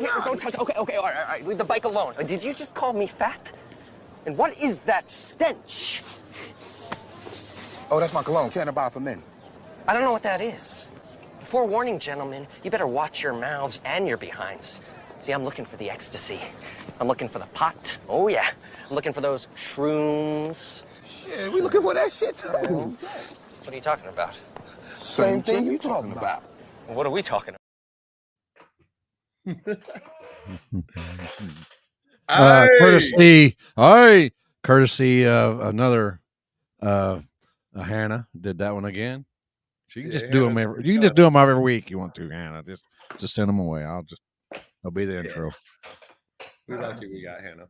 Don't touch. Okay, all right. Leave the bike alone. Did you just call me fat? And what is that stench? Oh, that's my cologne. Cannabis for men. I don't know what that is. Forewarning, gentlemen, you better watch your mouths and your behinds. See, I'm looking for the ecstasy. I'm looking for the pot. Oh, yeah. I'm looking for those shrooms. Shit, we looking for that shit, too. What are you talking about? Same thing you talking about. What are we talking about? Courtesy of another Hannah did that one again. So you can just do them every. You can just do them every week you want to, Hannah. Just send them away. I'll be the intro. We're lucky we got Hannah.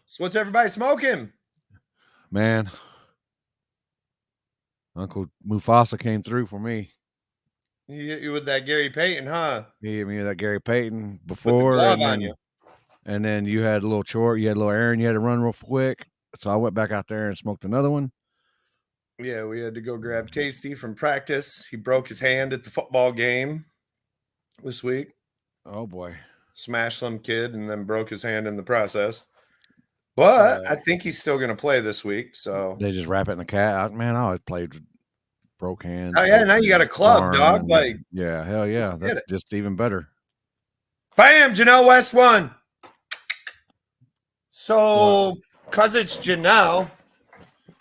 So what's everybody smoking? Man, Uncle Mufasa came through for me. You with that Gary Payton, huh? He gave me that Gary Payton before, and then you had a little chore. You had a little errand you had to run real quick. So I went back out there and smoked another one. Yeah, we had to go grab Tasty from practice. He broke his hand at the football game this week. Oh boy. Smashed some kid and then broke his hand in the process. But I think he's still going to play this week. So they just wrap it in the cat. Man, I always played with broke hands. Oh yeah, now you got a club, dog. Like, yeah, hell yeah. That's just even better. Bam, Janelle West won. So, because it's Janelle,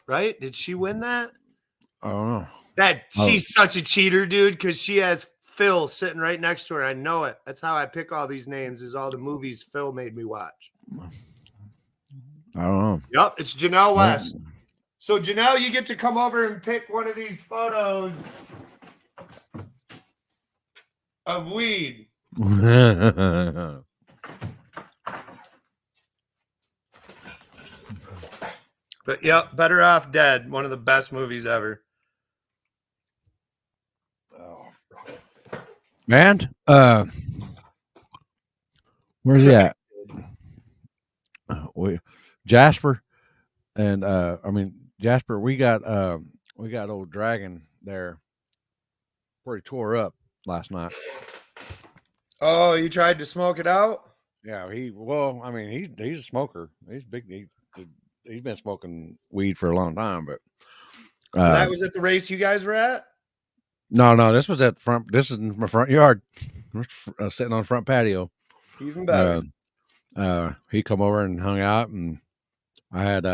right? Did she win that? I don't know. She's such a cheater, dude, because she has Phil sitting right next to her. I know it. That's how I pick all these names, is all the movies Phil made me watch. I don't know. Yep, it's Janelle West. So, Janelle, you get to come over and pick one of these photos of weed. But, yep, Better Off Dead. One of the best movies ever. Man, where's he at? Jasper and Jasper, we got old Dragon there pretty tore up last night. Oh, you tried to smoke it out? Yeah, he's a smoker. He's big. He's been smoking weed for a long time, but that was at the race you guys were at? No, this was at front. This is in my front yard. We're sitting on the front patio. Even better. He come over and hung out, and I had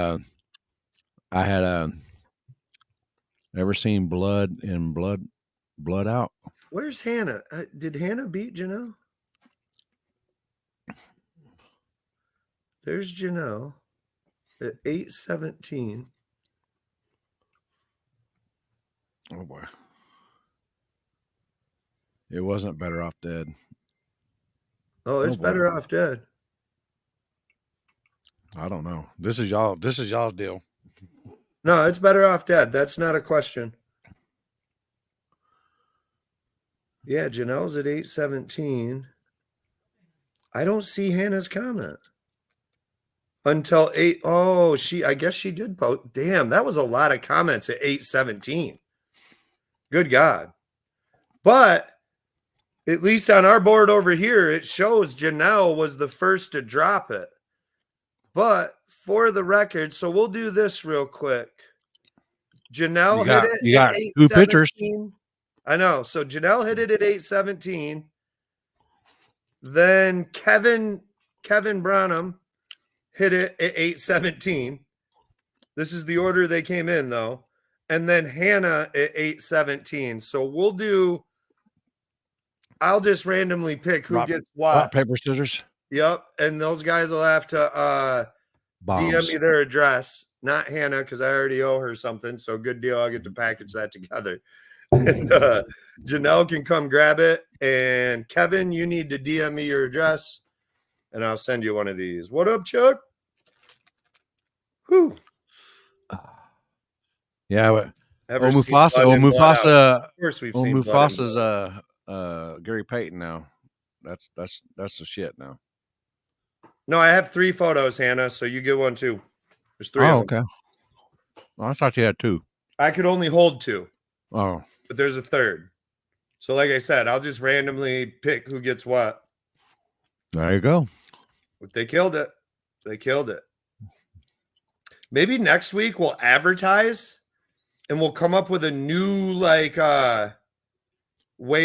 ever seen blood in blood out. Where's Hannah? Did Hannah beat Janelle? There's Janelle at 8:17. Oh boy. It wasn't Better Off Dead. Oh, it's Better Off Dead. I don't know. This is y'all's deal. No, it's Better Off Dead. That's not a question. Yeah, Janelle's at 8:17. I don't see Hannah's comment until 8. Oh, I guess she did post. Damn, that was a lot of comments at 8:17. Good God. But at least on our board over here, it shows Janelle was the first to drop it. But for the record, so we'll do this real quick. Janelle hit it. You got 2 pitchers. I know. So Janelle hit it at 8:17. Then Kevin Branham hit it at 8:17. This is the order they came in, though. And then Hannah at 8:17. So I'll just randomly pick who gets what. Rock, paper, scissors. Yep. And those guys will have to DM me their address. Not Hannah, because I already owe her something. So good deal. I'll get to package that together. And Janelle can come grab it. And Kevin, you need to DM me your address, and I'll send you one of these. What up, Chuck? Whew. Yeah. Mufasa. Of course, we've seen Mufasa's Gary Payton now. That's the shit now. No, I have 3 photos, Hannah. So you get one too. There's 3 of them. Okay. Well, I thought you had 2. I could only hold 2. Oh. But there's a 3rd. So like I said, I'll just randomly pick who gets what. There you go. But they killed it. They killed it. Maybe next week we'll advertise and we'll come up with a new way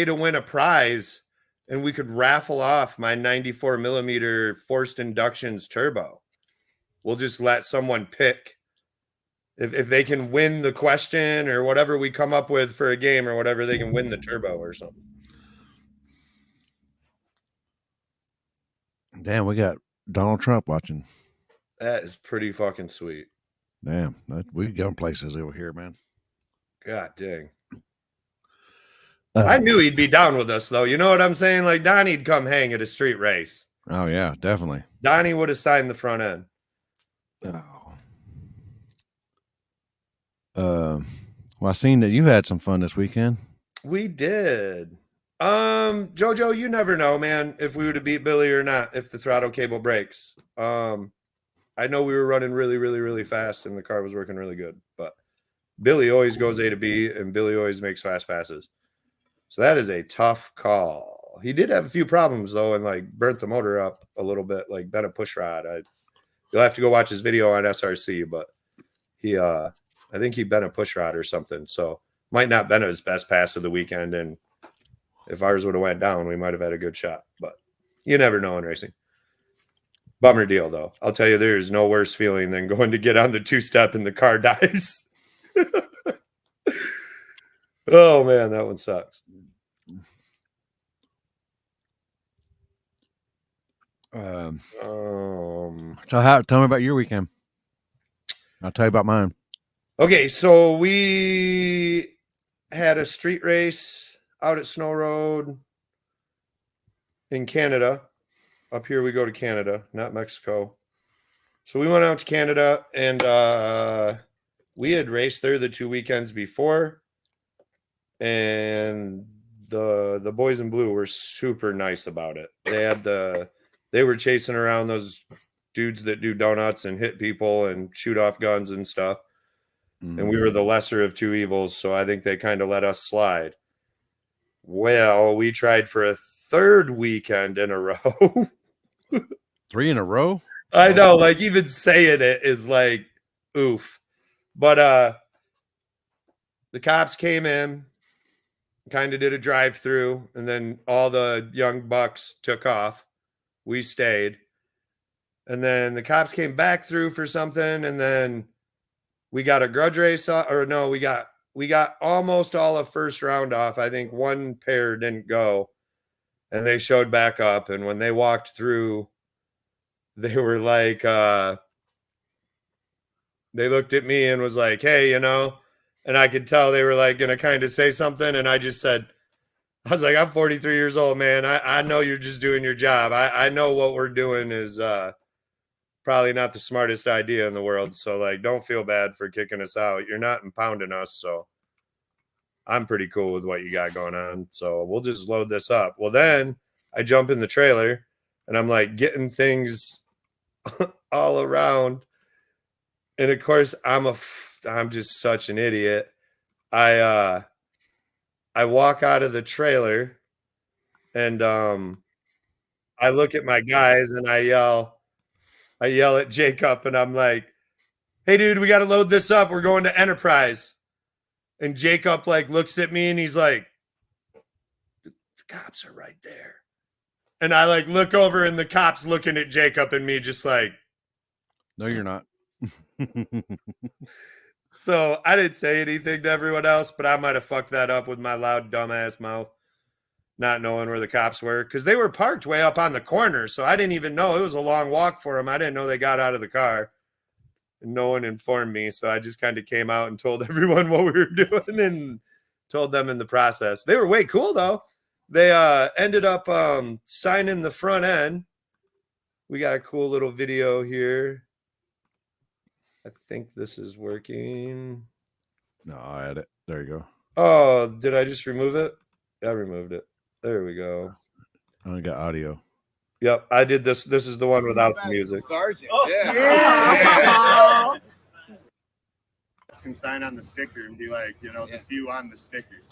to win a prize, and we could raffle off my 94 millimeter forced inductions turbo. We'll just let someone pick if they can win the question or whatever we come up with for a game or whatever, they can win the turbo or something. Damn, we got Donald Trump watching. That is pretty fucking sweet. Damn, we go places over here, man. God dang. I knew he'd be down with us, though. You know what I'm saying? Like, Donnie'd come hang at a street race. Oh, yeah, definitely. Donnie would have signed the front end. Well, I seen that you had some fun this weekend. We did. Jojo, you never know, man, if we were to beat Billy or not, if the throttle cable breaks. I know we were running really, really, really fast and the car was working really good, but Billy always goes A to B and Billy always makes fast passes. So that is a tough call. He did have a few problems though, and like burnt the motor up a little bit, like bent a push rod. You'll have to go watch his video on SRC, but he I think he bent a push rod or something. So might not been his best pass of the weekend. And if ours would have went down, we might have had a good shot. But you never know in racing. Bummer deal though. I'll tell you, there's no worse feeling than going to get on the two-step and the car dies. Oh man, that one sucks. So tell me about your weekend. I'll tell you about mine. Okay, so we had a street race out at Snow Road in Canada. Up here we go to Canada, not Mexico. So we went out to Canada and we had raced there the 2 weekends before. And the boys in blue were super nice about it. They were chasing around those dudes that do donuts and hit people and shoot off guns and stuff. Mm-hmm. And we were the lesser of two evils, so I think they kind of let us slide. Well, we tried for a third weekend in a row. 3 in a row? I know, like even saying it is like oof. But the cops came in, kind of did a drive-through, and then all the young bucks took off. We stayed. And then the cops came back through for something, and then we got a grudge race, we got almost all of first round off. I think one pair didn't go, and they showed back up. And when they walked through, they were like, they looked at me and was like, hey, and I could tell they were like going to kind of say something. And I just said, I was like, I'm 43 years old, man. I know you're just doing your job. I know what we're doing is probably not the smartest idea in the world. So like, don't feel bad for kicking us out. You're not impounding us. So I'm pretty cool with what you got going on. So we'll just load this up. Well, then I jump in the trailer and I'm like getting things all around. And of course I'm just such an idiot. I walk out of the trailer and I look at my guys and I yell at Jacob and I'm like, hey dude, we got to load this up. We're going to Enterprise. And Jacob like looks at me and he's like, the cops are right there. And I like look over and the cops looking at Jacob and me just like, no, you're not. So I didn't say anything to everyone else, but I might have fucked that up with my loud, dumbass mouth, not knowing where the cops were because they were parked way up on the corner. So I didn't even know. It was a long walk for them. I didn't know they got out of the car. And no one informed me. So I just kind of came out and told everyone what we were doing and told them in the process. They were way cool, though. They ended up signing the front end. We got a cool little video here. I think this is working. No, I had it. There you go. Oh, did I just remove it? I removed it. There we go. I only got audio. Yep, I did this. This is the one without the music. Sergeant. Oh, yeah. Can sign on the sticker and be like, the few on the sticker.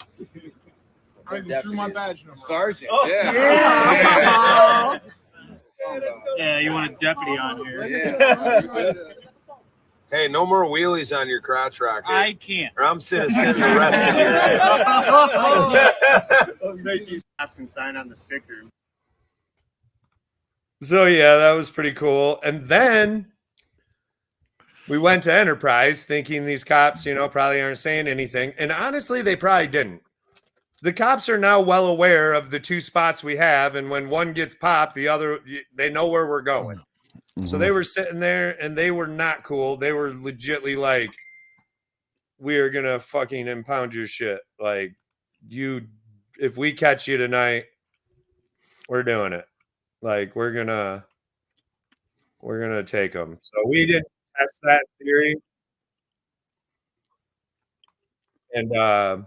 I drew my badge number. Sergeant. Oh, yeah. Yeah, you want a deputy on here. Yeah. Hey, no more wheelies on your crotch rocker. I can't. Or I'm sitting the rest of your ass. Make you and sign on the sticker. So yeah, that was pretty cool. And then we went to Enterprise thinking these cops, probably aren't saying anything. And honestly, they probably didn't. The cops are now well aware of the 2 spots we have. And when one gets popped, the other, they know where we're going. Mm-hmm. So they were sitting there and they were not cool. They were legitly like, we are going to fucking impound your shit. Like, if we catch you tonight, we're doing it. Like, we're going to take them. So we didn't test that theory. And,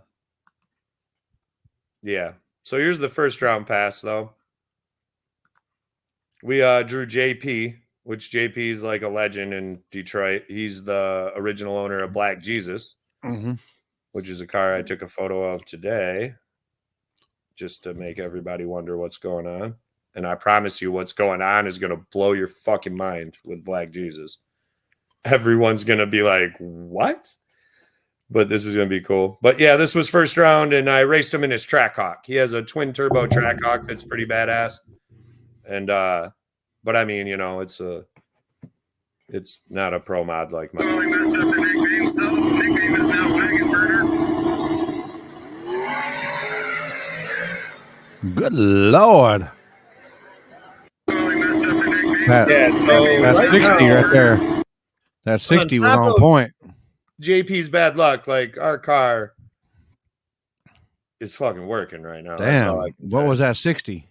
yeah. So here's the first round pass, though. We drew JP, which JP is like a legend in Detroit. He's the original owner of Black Jesus, which is a car I took a photo of today just to make everybody wonder what's going on. And I promise you what's going on is going to blow your fucking mind with Black Jesus. Everyone's going to be like, what? But this is going to be cool. But yeah, this was first round, and I raced him in his Trackhawk. He has a twin turbo Trackhawk that's pretty badass. And, but I mean, it's not a pro mod like mine. Good Lord. That 60 right there. That 60 was on point. JP's bad luck. Like, our car is fucking working right now. Damn. What was that 60?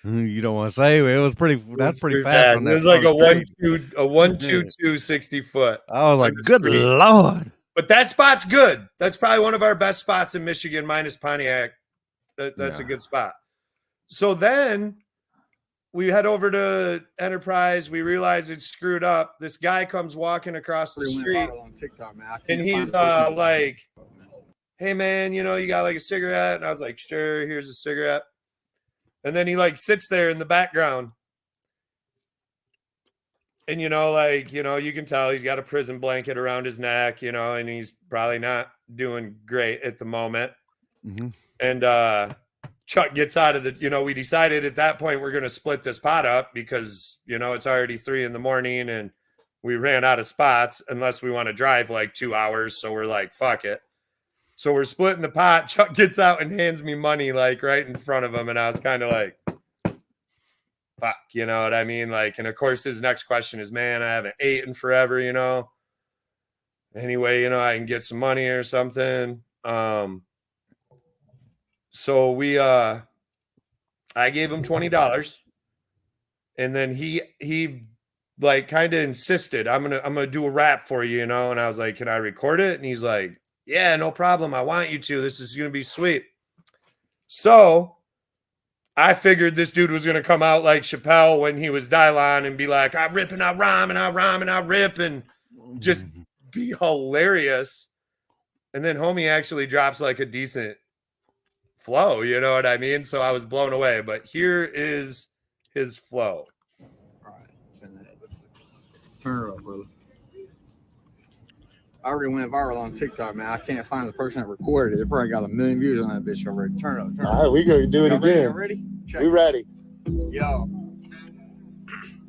You don't want to say it was pretty. That's pretty fast. It was like a 122 60 foot. I was like, good Lord. But that spot's good. That's probably one of our best spots in Michigan, minus Pontiac. That's a good spot. So then we head over to Enterprise. We realize it's screwed up. This guy comes walking across the street, and he's like, "Hey man, you got like a cigarette?" And I was like, "Sure, here's a cigarette." And then he like sits there in the background. And, you can tell he's got a prison blanket around his neck, and he's probably not doing great at the moment. Mm-hmm. And Chuck gets out of the, we decided at that point we're going to split this pot up because, it's already 3 a.m. and we ran out of spots unless we want to drive like 2 hours. So we're like, fuck it. So we're splitting the pot. Chuck gets out and hands me money like right in front of him. And I was kind of like, fuck, you know what I mean? Like, and of course his next question is, man, I haven't eaten forever, Anyway, I can get some money or something. So I gave him $20. And then he like kind of insisted, I'm gonna do a rap for you, And I was like, can I record it? And he's like, yeah, no problem. I want you to. This is going to be sweet. So I figured this dude was going to come out like Chappelle when he was Dylon and be like, I rip and I rhyme and I rhyme and I rip and just be hilarious. And then homie actually drops like a decent flow. You know what I mean? So I was blown away. But here is his flow. All right. Turn her up, brother. I already went viral on TikTok, man. I can't find the person that recorded it. They probably got 1 million views on that bitch already. Turn it up. All right, we gonna do it again. Ready? We ready. Yo.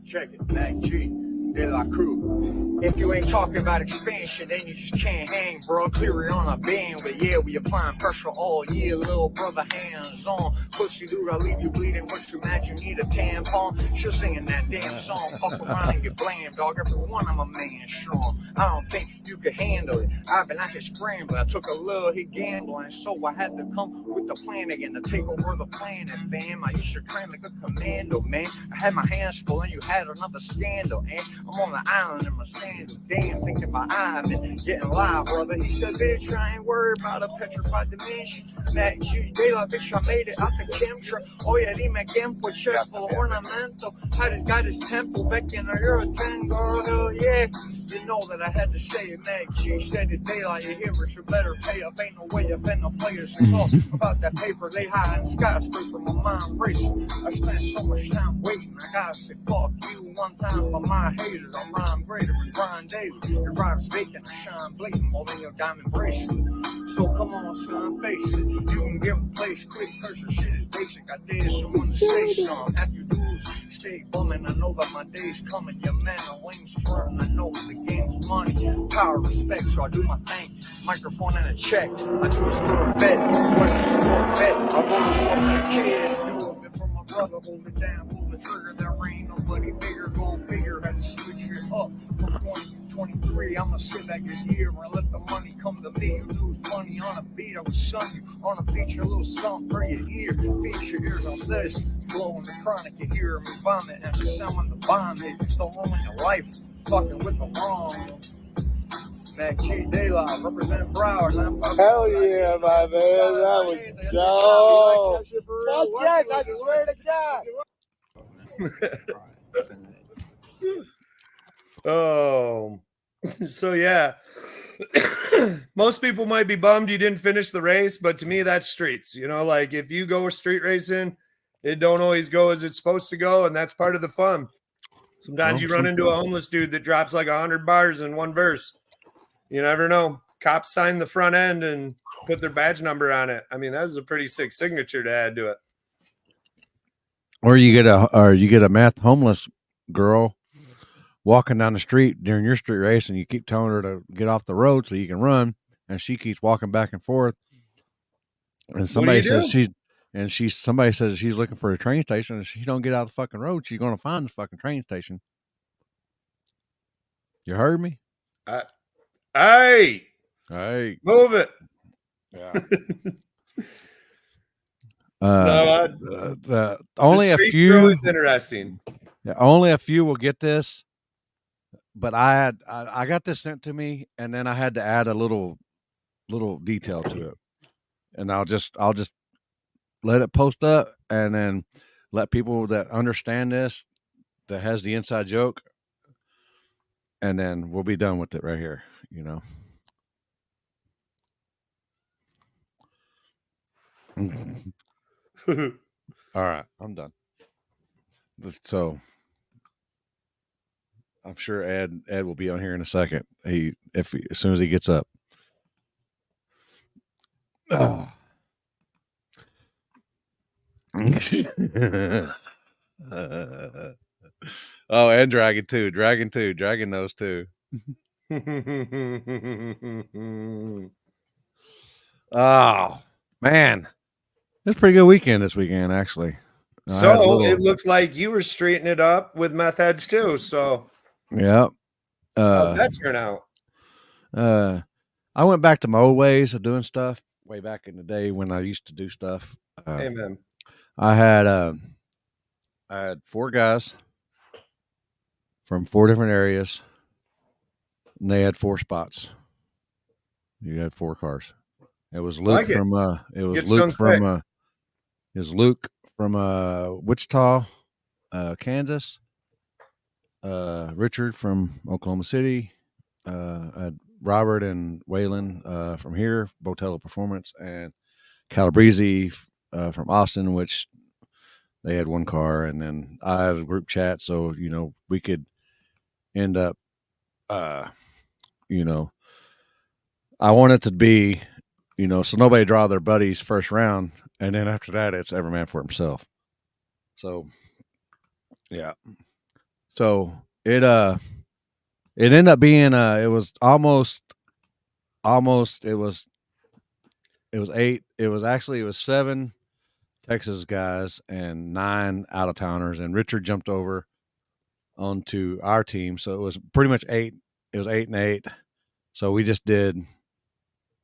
Check it. Mac G. De La Cruz. If you ain't talking about expansion, then you just can't hang, bro. Clearly on a band, but yeah, we applying pressure all year, little brother, hands on. Pussy dude, I'll leave you bleeding. What you imagine, need a tampon? She's singing that damn song. Fuck around and get blamed, dog. Everyone, I'm a man strong. I don't think you can handle it. I've been out here scrambling. I took a little hit gambling, so I had to come with the plan again to take over the planet, fam. I used to train like a commando, man. I had my hands full and you had another scandal, and I'm on the island in my sand, damn, thinking about Ivan, getting live, brother. He said, bitch, I ain't worried about a petrified dimension. Mac G, daylight, bitch, I made it out the chemtra. Oh yeah, dime tiempo, chest full of ornamental. Had his got his temple back in a Euro 10, girl, hell yeah. You know that I had to say it, Mac G said it daylight, you hear it, you better pay up, ain't no way up in no players. It's all about that paper, they high in skyscraper, my mind racing. I spent so much time waiting, I gotta say fuck you one time for my haters. I'm rhyme greater than Brian Davis. Your rhymes vacant, I shine blatant more than your diamond bracelet. So come on, son, face it. You can give a place quick, cause your shit is basic. I dare someone to say something. After you do, stay bumming. I know that my day's coming. Your man, the wings firm. I know the game's money, power, respect. So I do my thing. Microphone and a check. I do this for a bet. What is for a bet? I go to war for the kid. Do it for my brother. Hold it down, pull the trigger. There ain't nobody bigger. Go figure. Had to switch it up from 2023. I'ma sit back this year and let the money come to me. You lose money on a beat. I was sun you on a feature, a little something for your ear. Feature your ears on this. Blowing the chronic, you hear me vomit and the sound when the bomb hit. Don't ruin your life, fucking with the wrong. Mac G Daylight, represent Broward. Hell yeah, my man. That was dope. Fuck yes, I swear to God. Oh, so yeah. Most people might be bummed you didn't finish the race, but to me, that's streets. You know, like if you go street racing, it don't always go as it's supposed to go, and that's part of the fun. Sometimes you run into a homeless dude that drops like 100 bars in one verse. You never know. Cops sign the front end and put their badge number on it. I mean, that was a pretty sick signature to add to it. Or you get a meth homeless girl walking down the street during your street race, and you keep telling her to get off the road so you can run, and she keeps walking back and forth. And somebody says somebody says she's looking for a train station, and she don't get out of the fucking road, she's going to find the fucking train station. You heard me? Hey, move it. Yeah. Only a few. It's interesting. Yeah, only a few will get this, but I got this sent to me, and then I had to add a little detail to it, and I'll just let it post up, and then let people that understand this, that has the inside joke, and then we'll be done with it right here. You know. All right, I'm done. So I'm sure Ed will be on here in a second. As soon as he gets up. Oh. Oh, and Dragon too. Dragon knows too. Oh man, it's a pretty good weekend this weekend, actually. So it looked like you were straightening it up with meth heads too. So yeah, how'd that turn out? I went back to my old ways of doing stuff way back in the day when I used to do stuff. Amen. I had 4 guys from 4 different areas, and they had 4 spots. You had 4 cars. It was Luke from Wichita, Kansas. Richard from Oklahoma City. Robert and Waylon from here, Botello Performance, and Calabrese from Austin, which they had 1 car, and then I had a group chat, so we could end up, I want it to be, so nobody draw their buddies first round, and then after that it's every man for himself. So yeah, so it ended up being it was almost it was 8. It was 7 Texas guys and 9 out of towners, and Richard jumped over onto our team, so it was pretty much 8. It was 8 and 8. So we just did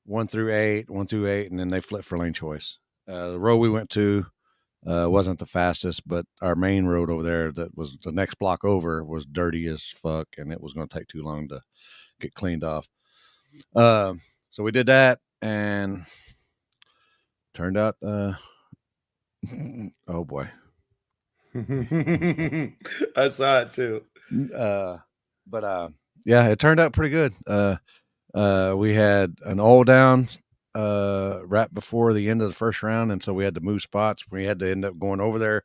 1 through 8, and then they flipped for lane choice. The row we went to, Wasn't the fastest, but our main road over there that was the next block over was dirty as fuck, and it was going to take too long to get cleaned off. So we did that, and turned out, oh boy, I saw it too. but yeah, it turned out pretty good. We had an all down right before the end of the first round, and so we had to move spots. We had to end up going over there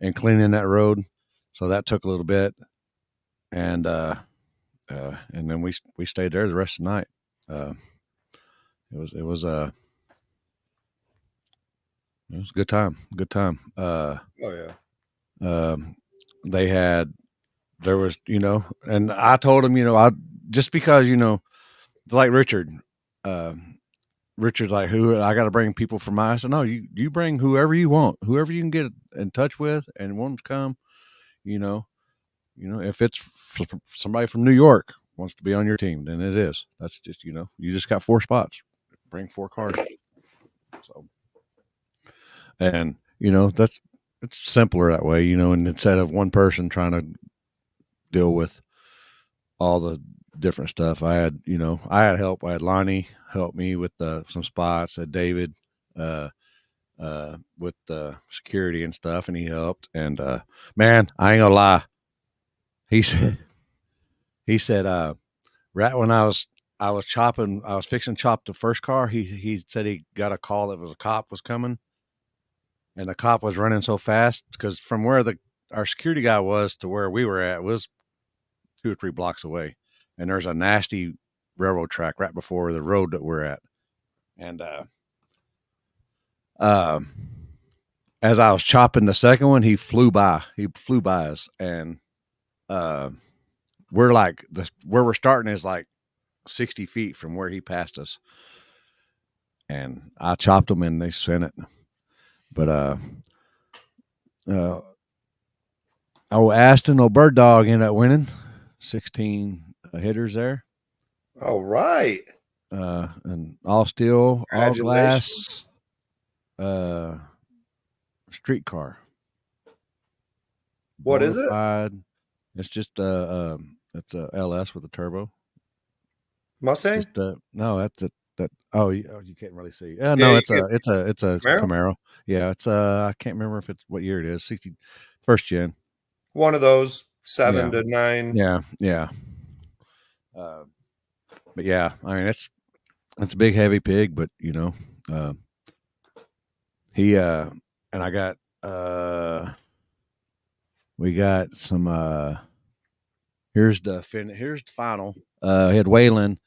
and cleaning that road, so that took a little bit, and then we stayed there the rest of the night. It was a good time. Good time. Oh yeah. There was, and I told him, I just because, like Richard's like, who I got to bring people from my. I said, no, you bring whoever you want, whoever you can get in touch with and want to come. If it's somebody from New York wants to be on your team, then it is. That's just, you just got 4 spots. Bring 4 cars. So, and it's simpler that way, and instead of one person trying to deal with all the different stuff, I had help. I had Lonnie help me with some spots. I had David with the security and stuff, and he helped. And man, I ain't gonna lie. He said right when I was fixing to chop the first car, he said he got a call that was a cop was coming, and the cop was running so fast because from where our security guy was to where we were at was 2 or 3 blocks away, and there's a nasty railroad track right before the road that we're at. And as I was chopping the second one, he flew by us, and we're like where we're starting is like 60 feet from where he passed us, and I chopped them and they sent it. But Aston, Bird Dog ended up winning 16 hitters there. All right. And all steel, all glass, street car. What is it? It's just it's a LS with a turbo. Mustang? No, that's it. You can't really see. No, it's a Camaro. Yeah, it's I can't remember if it's what year it is. 1st gen. One of those 7 to 9. Yeah. But yeah, I mean it's a big heavy pig, but he and I got we got some here's the final. He had Waylon.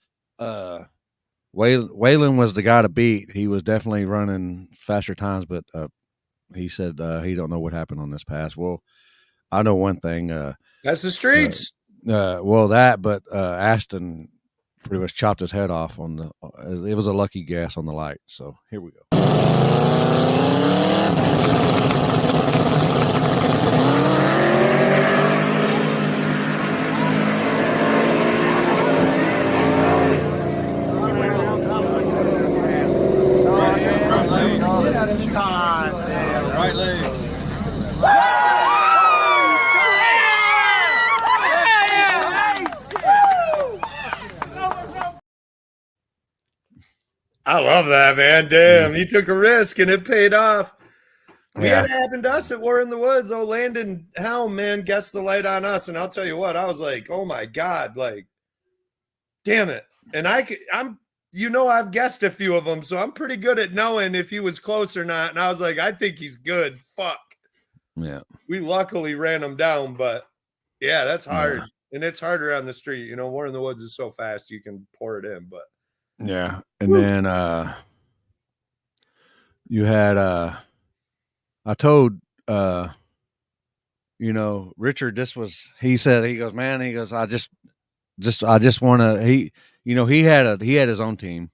Waylon was the guy to beat. He was definitely running faster times, but he said he don't know what happened on this pass. Well, I know one thing. That's the streets. But Aston pretty much chopped his head off on the. It was a lucky gas on the light. So here we go. Right leg. I love that, man. Damn, he took a risk and it paid off. We had it happen to us at War in the Woods. Oh, Landon Helm, man, guessed the light on us. And I'll tell you what, I was like, oh my God, like, damn it. And I've guessed a few of them, so I'm pretty good at knowing if he was close or not. And I was like, I think he's good. Fuck. Yeah. We luckily ran him down, but yeah, that's hard. Yeah. And it's harder on the street. War in the Woods is so fast you can pour it in, but yeah. And then you had I told Richard he goes, man, I just want to he had his own team.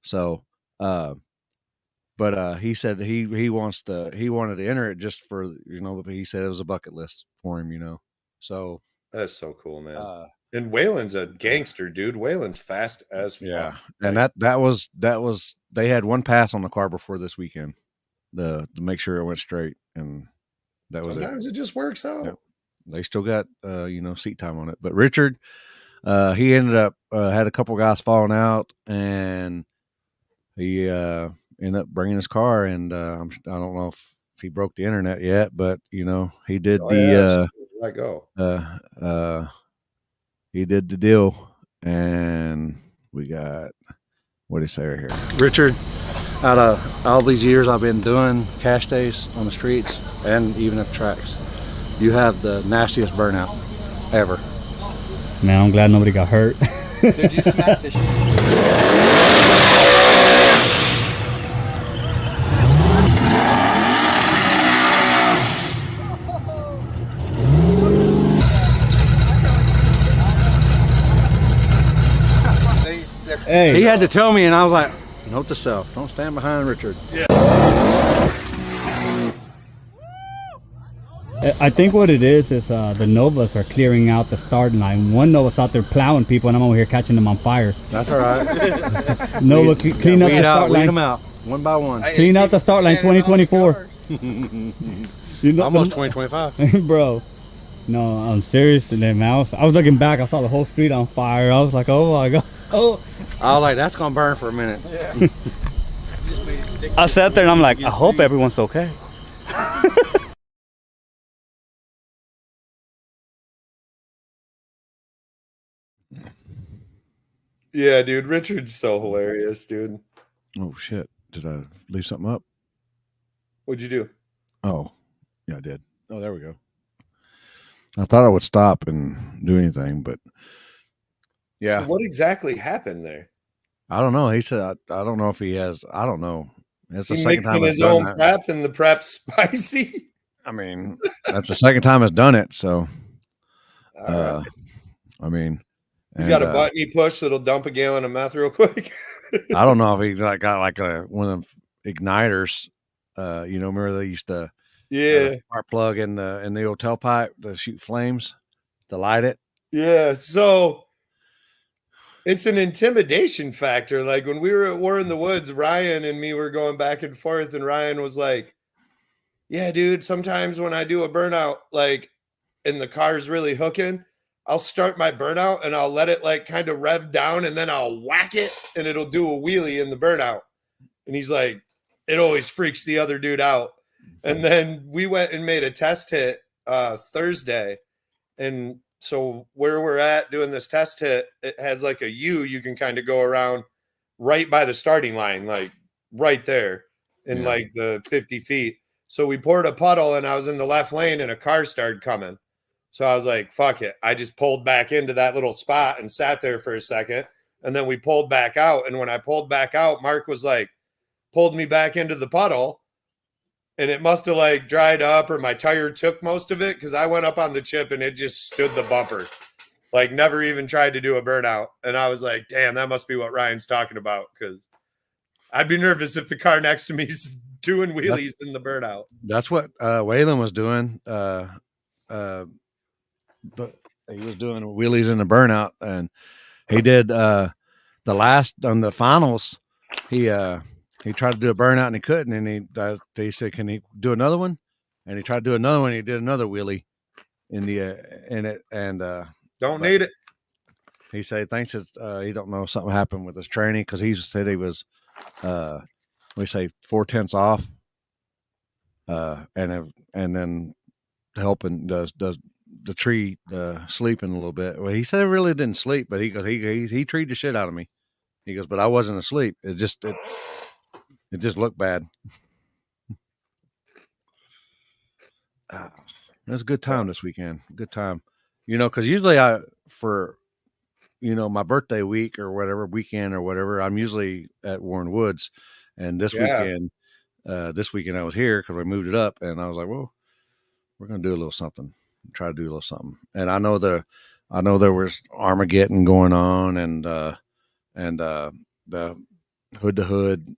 So but he said he wanted to enter it just for but he said it was a bucket list for him, so that's so cool, man. And Waylon's a gangster, dude. Waylon's fast as fuck. Yeah. And that was they had one pass on the car before this weekend. to make sure it went straight, and that was Sometimes it just works out. Yep. They still got seat time on it. But Richard, he ended up had a couple guys falling out, and he ended up bringing his car, and I don't know if he broke the internet yet, but he did let go. He did the deal, and we got what do you say right here, Richard? Out of all these years I've been doing cash days on the streets and even at the tracks, you have the nastiest burnout ever. Man, I'm glad nobody got hurt. Did you smack the Hey, He had to tell me, and I was like, note to self, don't stand behind Richard. I think what it is the Novas are clearing out the start line. One Nova's out there plowing people, and I'm over here catching them on fire. That's all right. Nova, clean up the start weed line. them out one by one. Clean out the start line 2024. Almost 2025. Bro. No, I'm serious. And then, man, I was looking back. I saw the whole street on fire. I was like, oh my god. Oh. I was like, that's gonna burn for a minute. Yeah. I sat there and I'm like, I hope everyone's okay. Yeah, dude. Richard's so hilarious, dude. Oh shit! Did I leave something up? What'd you do? Oh, yeah, I did. Oh, there we go. I thought I would stop and do anything, but yeah. So what exactly happened there? I don't know. He said, I don't know if he has. I don't know. It's the He second mixing time his I've done own that. prep, and the prep's spicy. I mean, that's the second time it's done it. So, All right. I mean, He's got a button he push that'll dump a gallon of meth real quick. I don't know if he got like one of the igniters. Remember they used to spark plug in the old tailpipe to shoot flames to light it. Yeah. So it's an intimidation factor. Like when we were at War in the Woods, Ryan and me were going back and forth, and Ryan was like, yeah, dude, sometimes when I do a burnout, like, and the car's really hooking, I'll start my burnout and I'll let it like kind of rev down, and then I'll whack it and it'll do a wheelie in the burnout. And he's like, it always freaks the other dude out. And then we went and made a test hit Thursday. And so where we're at doing this test hit, it has like a U you can kind of go around right by the starting line, like right there in like the 50 feet. So we poured a puddle and I was in the left lane and a car started coming. So I was like, fuck it. I just pulled back into that little spot and sat there for a second. And then we pulled back out. And when I pulled back out, Mark was like, pulled me back into the puddle. And it must have like dried up, or my tire took most of it, because I went up on the chip and it just stood the bumper. Like never even tried to do a burnout. And I was like, damn, that must be what Ryan's talking about, because I'd be nervous if the car next to me is doing wheelies in the burnout. That's what Waylon was doing. He was doing wheelies in the burnout, and he did the last on the finals. He tried to do a burnout and he couldn't, and they said, "Can he do another one?" And he tried to do another one. And he did another wheelie in it, and don't need it. He said he thinks it's he don't know, something happened with his training, because he said he was we say 4/10 off, and then helping does the tree sleeping a little bit. Well, he said it really didn't sleep, but he goes he treated the shit out of me. He goes, but I wasn't asleep. It just looked bad. It was a good time this weekend. Good time, because usually for my birthday week or whatever weekend or whatever, I'm usually at Warren Woods, and this weekend I was here because we moved it up, and I was like, well, we're gonna do a little something. Try to do a little something. And I know there was Armageddon going on, and the hood to hood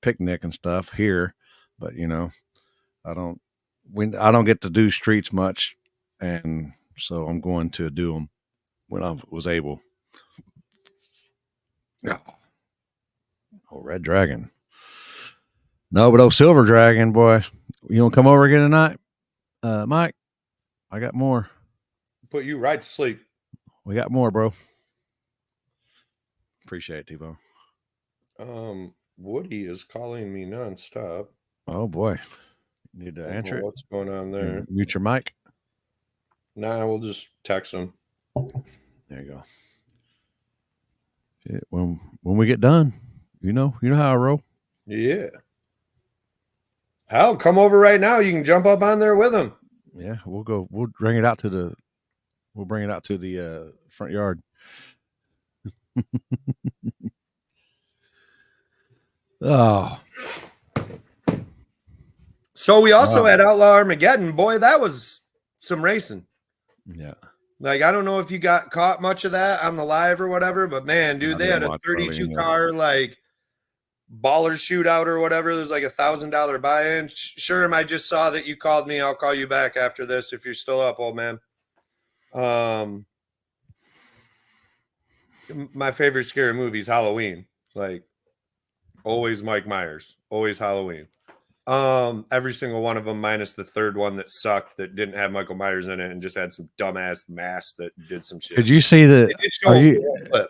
picnic and stuff here, but I don't get to do streets much, and so I'm going to do them when I was able. Yeah. Oh, Red Dragon. No, but Silver Dragon, boy, you want to come over again tonight, Mike? I got more. Put you right to sleep. We got more, bro. Appreciate it, T-Bone. Woody is calling me nonstop. Oh boy, you need to answer it. What's going on there? Mute your mic. Nah, we'll just text him. There you go. When we get done, you know how I roll. Yeah. Hell, come over right now. You can jump up on there with him. Yeah, we'll go. We'll bring it out to the front yard. Oh. So we also had Outlaw Armageddon. Boy, that was some racing. Yeah. Like, I don't know if you got caught much of that on the live or whatever, but man, dude, they had a 32 car like baller shootout or whatever. There's like $1,000 buy-in. Sherm, I just saw that you called me. I'll call you back after this if you're still up, old man. My favorite scary movie is Halloween. Like, always Mike Myers, always Halloween. Every single one of them, minus the third one that sucked, that didn't have Michael Myers in it and just had some dumbass mask that did some shit. Could you see the?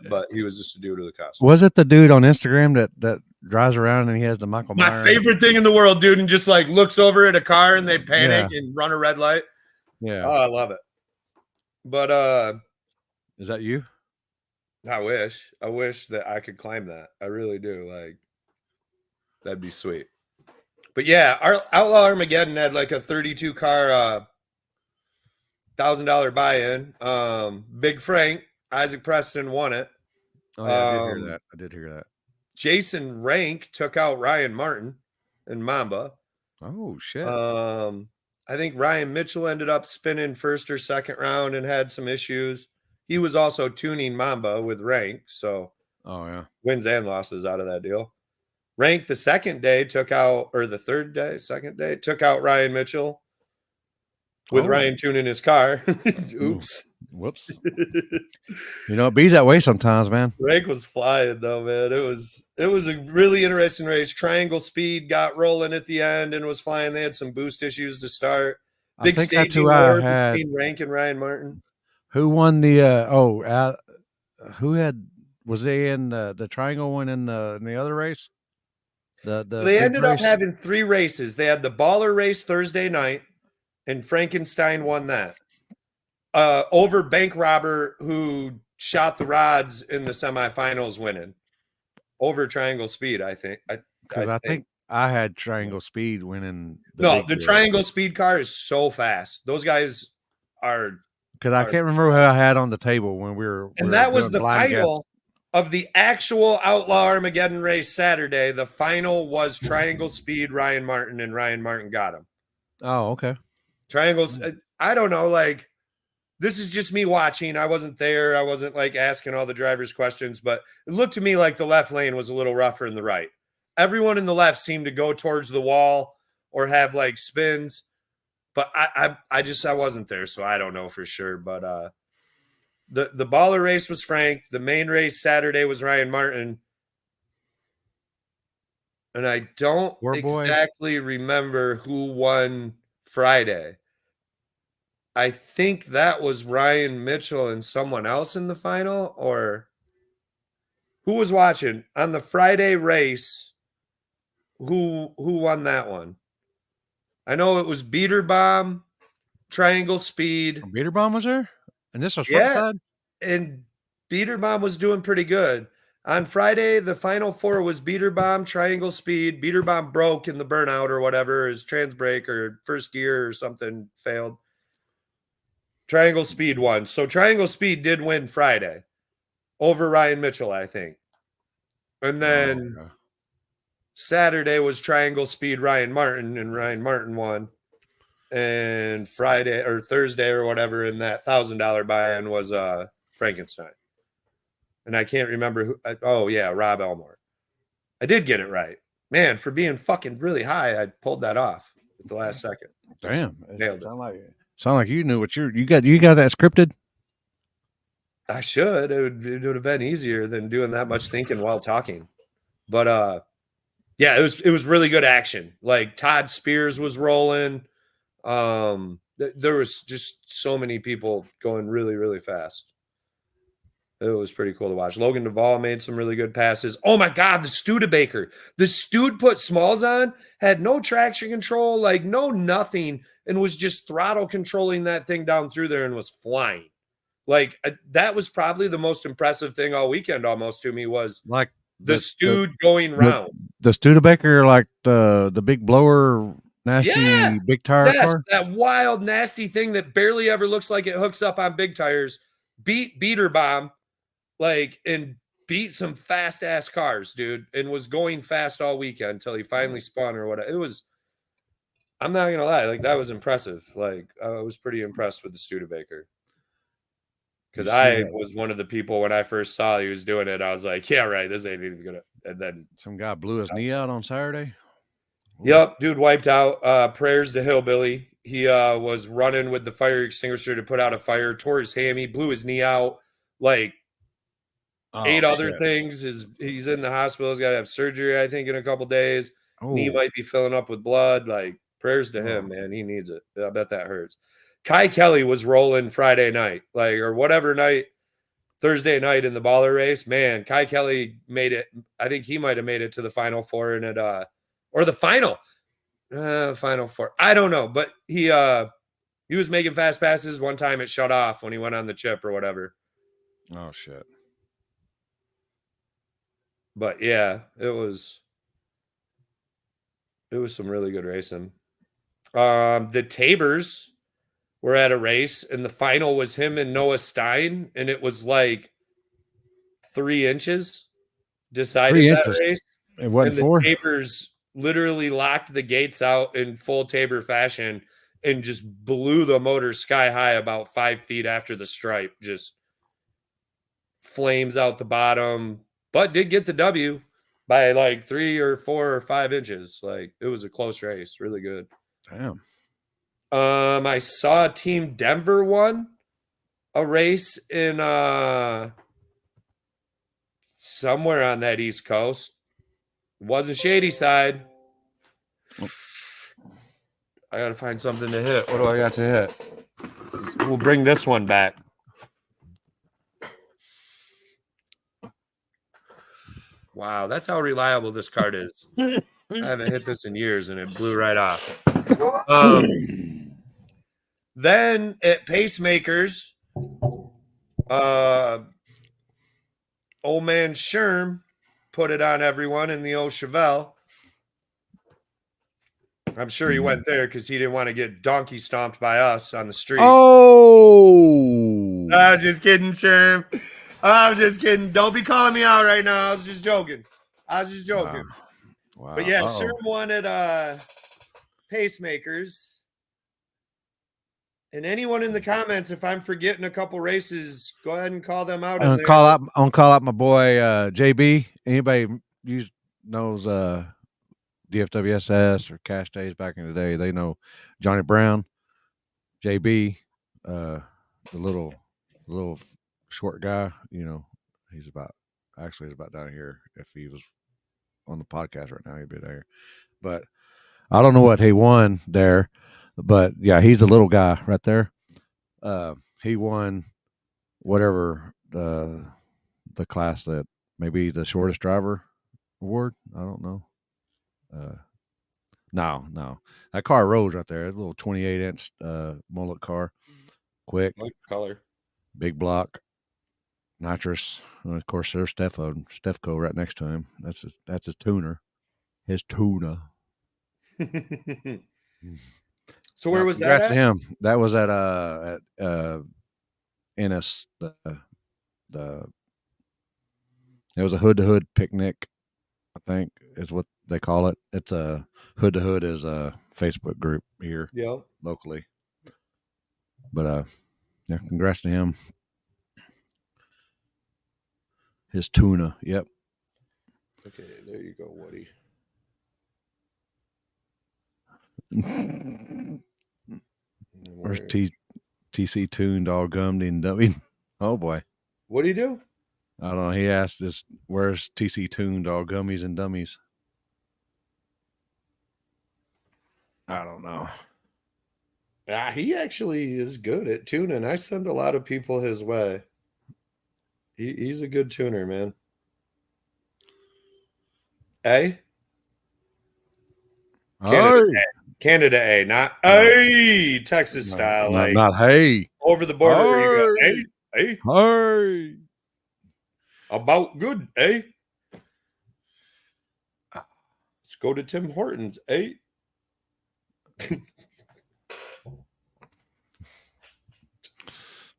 But he was just a dude with a costume. Was it the dude on Instagram that drives around and he has the Michael Myers? My favorite thing in the world, dude, and just like looks over at a car and they panic and run a red light. Yeah. Oh, I love it. But is that you? I wish that I could climb that. I really do. Like, that'd be sweet. But yeah, our Outlaw Armageddon had like a 32 car $1,000 buy-in. Big Frank, Isaac Preston won it. Oh, yeah, I did hear that. Jason Rank took out Ryan Martin in Mamba. Oh shit. I think Ryan Mitchell ended up spinning first or second round and had some issues. He was also tuning Mamba with Rank, so wins and losses out of that deal. Rank the second day took out Ryan Mitchell with Ryan tuning his car. Oops. Whoops. It bees that way sometimes, man. Rank was flying though, man. It was a really interesting race. Triangle Speed got rolling at the end and was flying. They had some boost issues to start. Big staging war between Rank and Ryan Martin. Who won the was they in the triangle one in the other race? They ended up having 3 races. They had the baller race Thursday night, and Frankenstein won that. Over Bank Robber, who shot the rods in the semifinals, winning. Over Triangle Speed, I think. I think I had Triangle Speed winning. The Triangle Speed car is so fast. Those guys are. Because I can't remember who I had on the table when we were. And that was the final of the actual Outlaw Armageddon race Saturday. The final was Triangle Speed, Ryan Martin, and Ryan Martin got him. Oh, okay. Triangles. I don't know. Like, this is just me watching. I wasn't there. I wasn't like asking all the drivers questions, but it looked to me like the left lane was a little rougher than the right. Everyone in the left seemed to go towards the wall or have like spins, but I wasn't there, so I don't know for sure. But the baller race was Frank. The main race Saturday was Ryan Martin. And I don't exactly remember who won Friday. I think that was Ryan Mitchell and someone else in the final, or who was watching on the Friday race? Who won that one? I know it was Beater Bomb, Triangle Speed. Beater Bomb was there? And this was front side? And Beater Bomb was doing pretty good. On Friday, the final 4 was Beater Bomb, Triangle Speed. Beater Bomb broke in the burnout or whatever. His trans brake or first gear or something failed. Triangle Speed won. So Triangle Speed did win Friday over Ryan Mitchell, I think. And then Saturday was Triangle Speed Ryan Martin, and Ryan Martin won. And Friday or Thursday or whatever in that $1,000 buy-in was Frankenstein. And I can't remember who. Rob Elmore. I did get it right. Man, for being fucking really high, I pulled that off at the last second. Damn. Nailed it. Sound like you knew what you got that scripted? I should. It would have been easier than doing that much thinking while talking. But Yeah, it was really good action. Like Todd Spears was rolling. There was just so many people going really, really fast. It was pretty cool to watch. Logan Duvall made some really good passes. Oh my God, the Studebaker. The Stud put Smalls on, had no traction control, like no nothing, and was just throttle controlling that thing down through there and was flying. Like that was probably the most impressive thing all weekend almost to me was Like the Stud going round. The Studebaker, like the big blower, nasty Yeah. big tire Yes, car. that wild, nasty thing that barely ever looks like it hooks up on big tires. Beater bomb, like, and beat some fast ass cars, dude, and was going fast all weekend until he finally spun or whatever. It was, I'm not gonna lie, like that was impressive. Like I was pretty impressed with the Studebaker. Because I was one of the people when I first saw he was doing it, I was like, yeah, right, this ain't even gonna. And then some guy blew his knee out on Saturday. Yep, dude wiped out. Prayers to Hillbilly. He was running with the fire extinguisher to put out a fire, tore his hammy, blew his knee out, like 8 other things. He's in the hospital. He's got to have surgery, I think, in a couple days. Knee might be filling up with blood. Like prayers to him, man. He needs it. I bet that hurts. Kai Kelly was rolling Friday night, like or whatever night, Thursday night in the baller race. Man, Kai Kelly made it. I think he might have made it to the final four in it, or the final four. I don't know, but he was making fast passes. One time it shut off when he went on the chip or whatever. Oh shit. But yeah, it was some really good racing. The Tabers were at a race, and the final was him and Noah Stein, and it was like 3 inches decided 3 that inches. race. It wasn't and the 4. Tabers literally locked the gates out in full Tabor fashion and just blew the motor sky high about 5 feet after the stripe. Just flames out the bottom, but did get the W by like 3 or 4 or 5 inches. Like it was a close race, really good. Damn. I saw Team Denver won a race in somewhere on that East Coast. It wasn't Shady Side. I gotta find something to hit. What do I got to hit? We'll bring this one back. Wow, that's how reliable this card is. I haven't hit this in years, and it blew right off. Then at Pacemakers, old man Sherm put it on everyone in the old Chevelle. I'm sure he went there because he didn't want to get donkey stomped by us on the street. Oh, I'm just kidding, Sherm. I'm just kidding. Don't be calling me out right now. I was just joking. Wow. But yeah, Sherm won at Pacemakers. And anyone in the comments, if I'm forgetting a couple races, go ahead and call them out. I'm gonna call out my boy JB. Anybody knows DFWSS or Cash Days back in the day? They know Johnny Brown, JB, the little short guy. You know, he's about down here. If he was on the podcast right now, he'd be there. But I don't know what he won there. But yeah, he's a little guy right there. He won whatever the class that maybe the shortest driver award. I don't know. No, that car rose right there. A little 28-inch mullet car, quick, color, big block, nitrous. And of course, there's Stefco right next to him. That's his tuner. His tuner. So where was that at? To him. That was at Ennis. It was a hood to hood picnic, I think is what they call it. It's a hood to hood is a Facebook group here locally. But yeah, congrats to him. His tuna, yep. Okay, there you go, Woody. Where's TC tuned, all gummed and dummy? Oh boy. What do you do? I don't know. He asked us, where's TC tuned, all gummies and dummies? I don't know. He actually is good at tuning. I send a lot of people his way. He's a good tuner, man. Hey? Canada Hey. A. Canada A, not hey, Texas style. Not, Like not hey. over the border where you go, Hey. hey, Hey. about good, eh? Let's go to Tim Hortons, eh?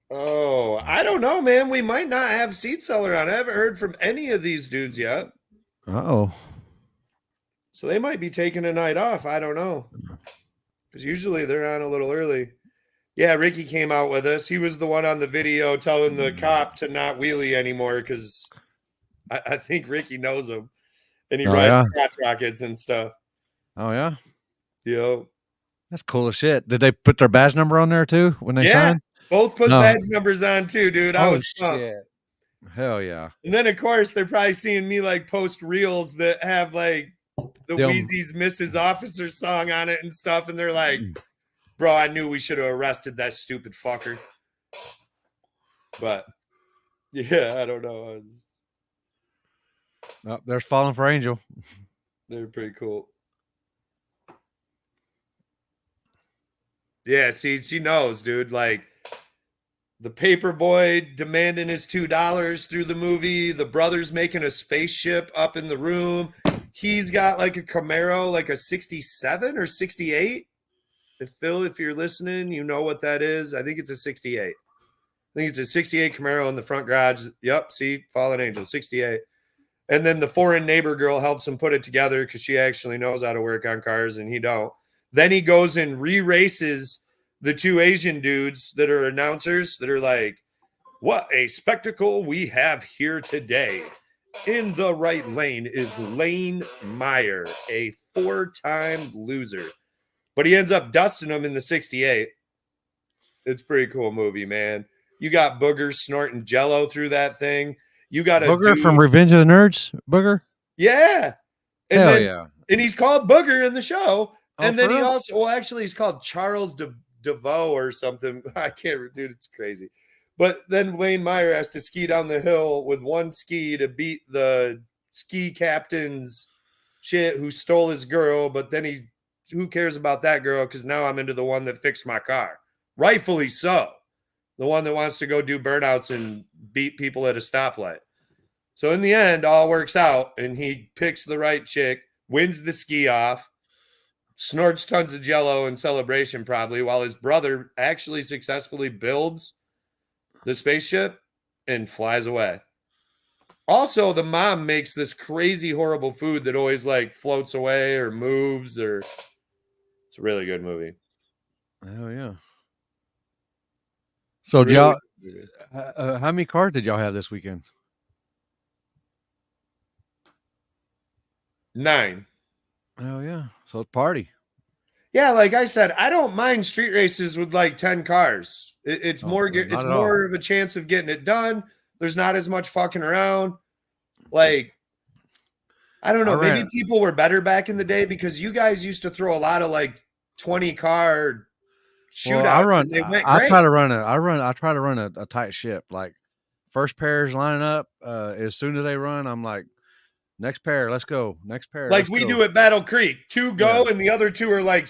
Oh, I don't know, man. We might not have Seed Cellar on. I haven't heard from any of these dudes yet. Uh-oh. So they might be taking a night off. I don't know. Because usually they're on a little early. Yeah, Ricky came out with us. He was the one on the video telling the cop to not wheelie anymore because I think Ricky knows him. And he rides crotch rockets and stuff. Oh, yeah? Yo. That's cool as shit. Did they put their badge number on there, too, when they signed? Both put badge numbers on, too, dude. I was pumped. Shit. Hell yeah. And then, of course, they're probably seeing me, like, post reels that have, like, the Wheezy's Mrs. Officer song on it and stuff. And they're like, bro, I knew we should have arrested that stupid fucker. But, yeah, I don't know. Oh, there's Falling for Angel. They're pretty cool. Yeah, see, she knows, dude. Like, the paper boy demanding his $2 through the movie. The brother's making a spaceship up in the room. He's got like a Camaro, like a 67 or 68. If Phil, if you're listening, you know what that is. I think it's a 68. I think it's a 68 Camaro in the front garage. Yep, see, Fallen Angel, 68. And then the foreign neighbor girl helps him put it together because she actually knows how to work on cars and he don't. Then he goes and re-races the two Asian dudes that are announcers that are like, what a spectacle we have here today. In the right lane is Lane Meyer, a 4-time loser. But he ends up dusting him in the 68. It's a pretty cool movie, man. You got Booger snorting Jello through that thing. You got a Booger dude from Revenge of the Nerds? Booger? Yeah. And Hell then, yeah. And he's called Booger in the show. Oh, And then for he real? also, well, actually, he's called Charles DeVoe or something. I can't, dude, it's crazy. But then Wayne Meyer has to ski down the hill with one ski to beat the ski captain's shit who stole his girl. But then who cares about that girl? Because now I'm into the one that fixed my car. Rightfully so. The one that wants to go do burnouts and beat people at a stoplight. So in the end, all works out, and he picks the right chick, wins the ski off, snorts tons of Jello in celebration probably, while his brother actually successfully builds the spaceship and flies away. Also, the mom makes this crazy, horrible food that always like floats away or moves, or it's a really good movie. Hell yeah. So, Really y'all, how many cars did y'all have this weekend? 9. Oh yeah. So it's party. Yeah, like I said, I don't mind street races with like 10 cars. It's more of a chance of getting it done. There's not as much fucking around. Like, I don't know. Maybe people were better back in the day because you guys used to throw a lot of like 20 car shootouts. Well, I try to run a tight ship. Like first pairs lining up. As soon as they run, I'm like, next pair, let's go. Next pair. Like we do at Battle Creek. 2 go and the other 2 are like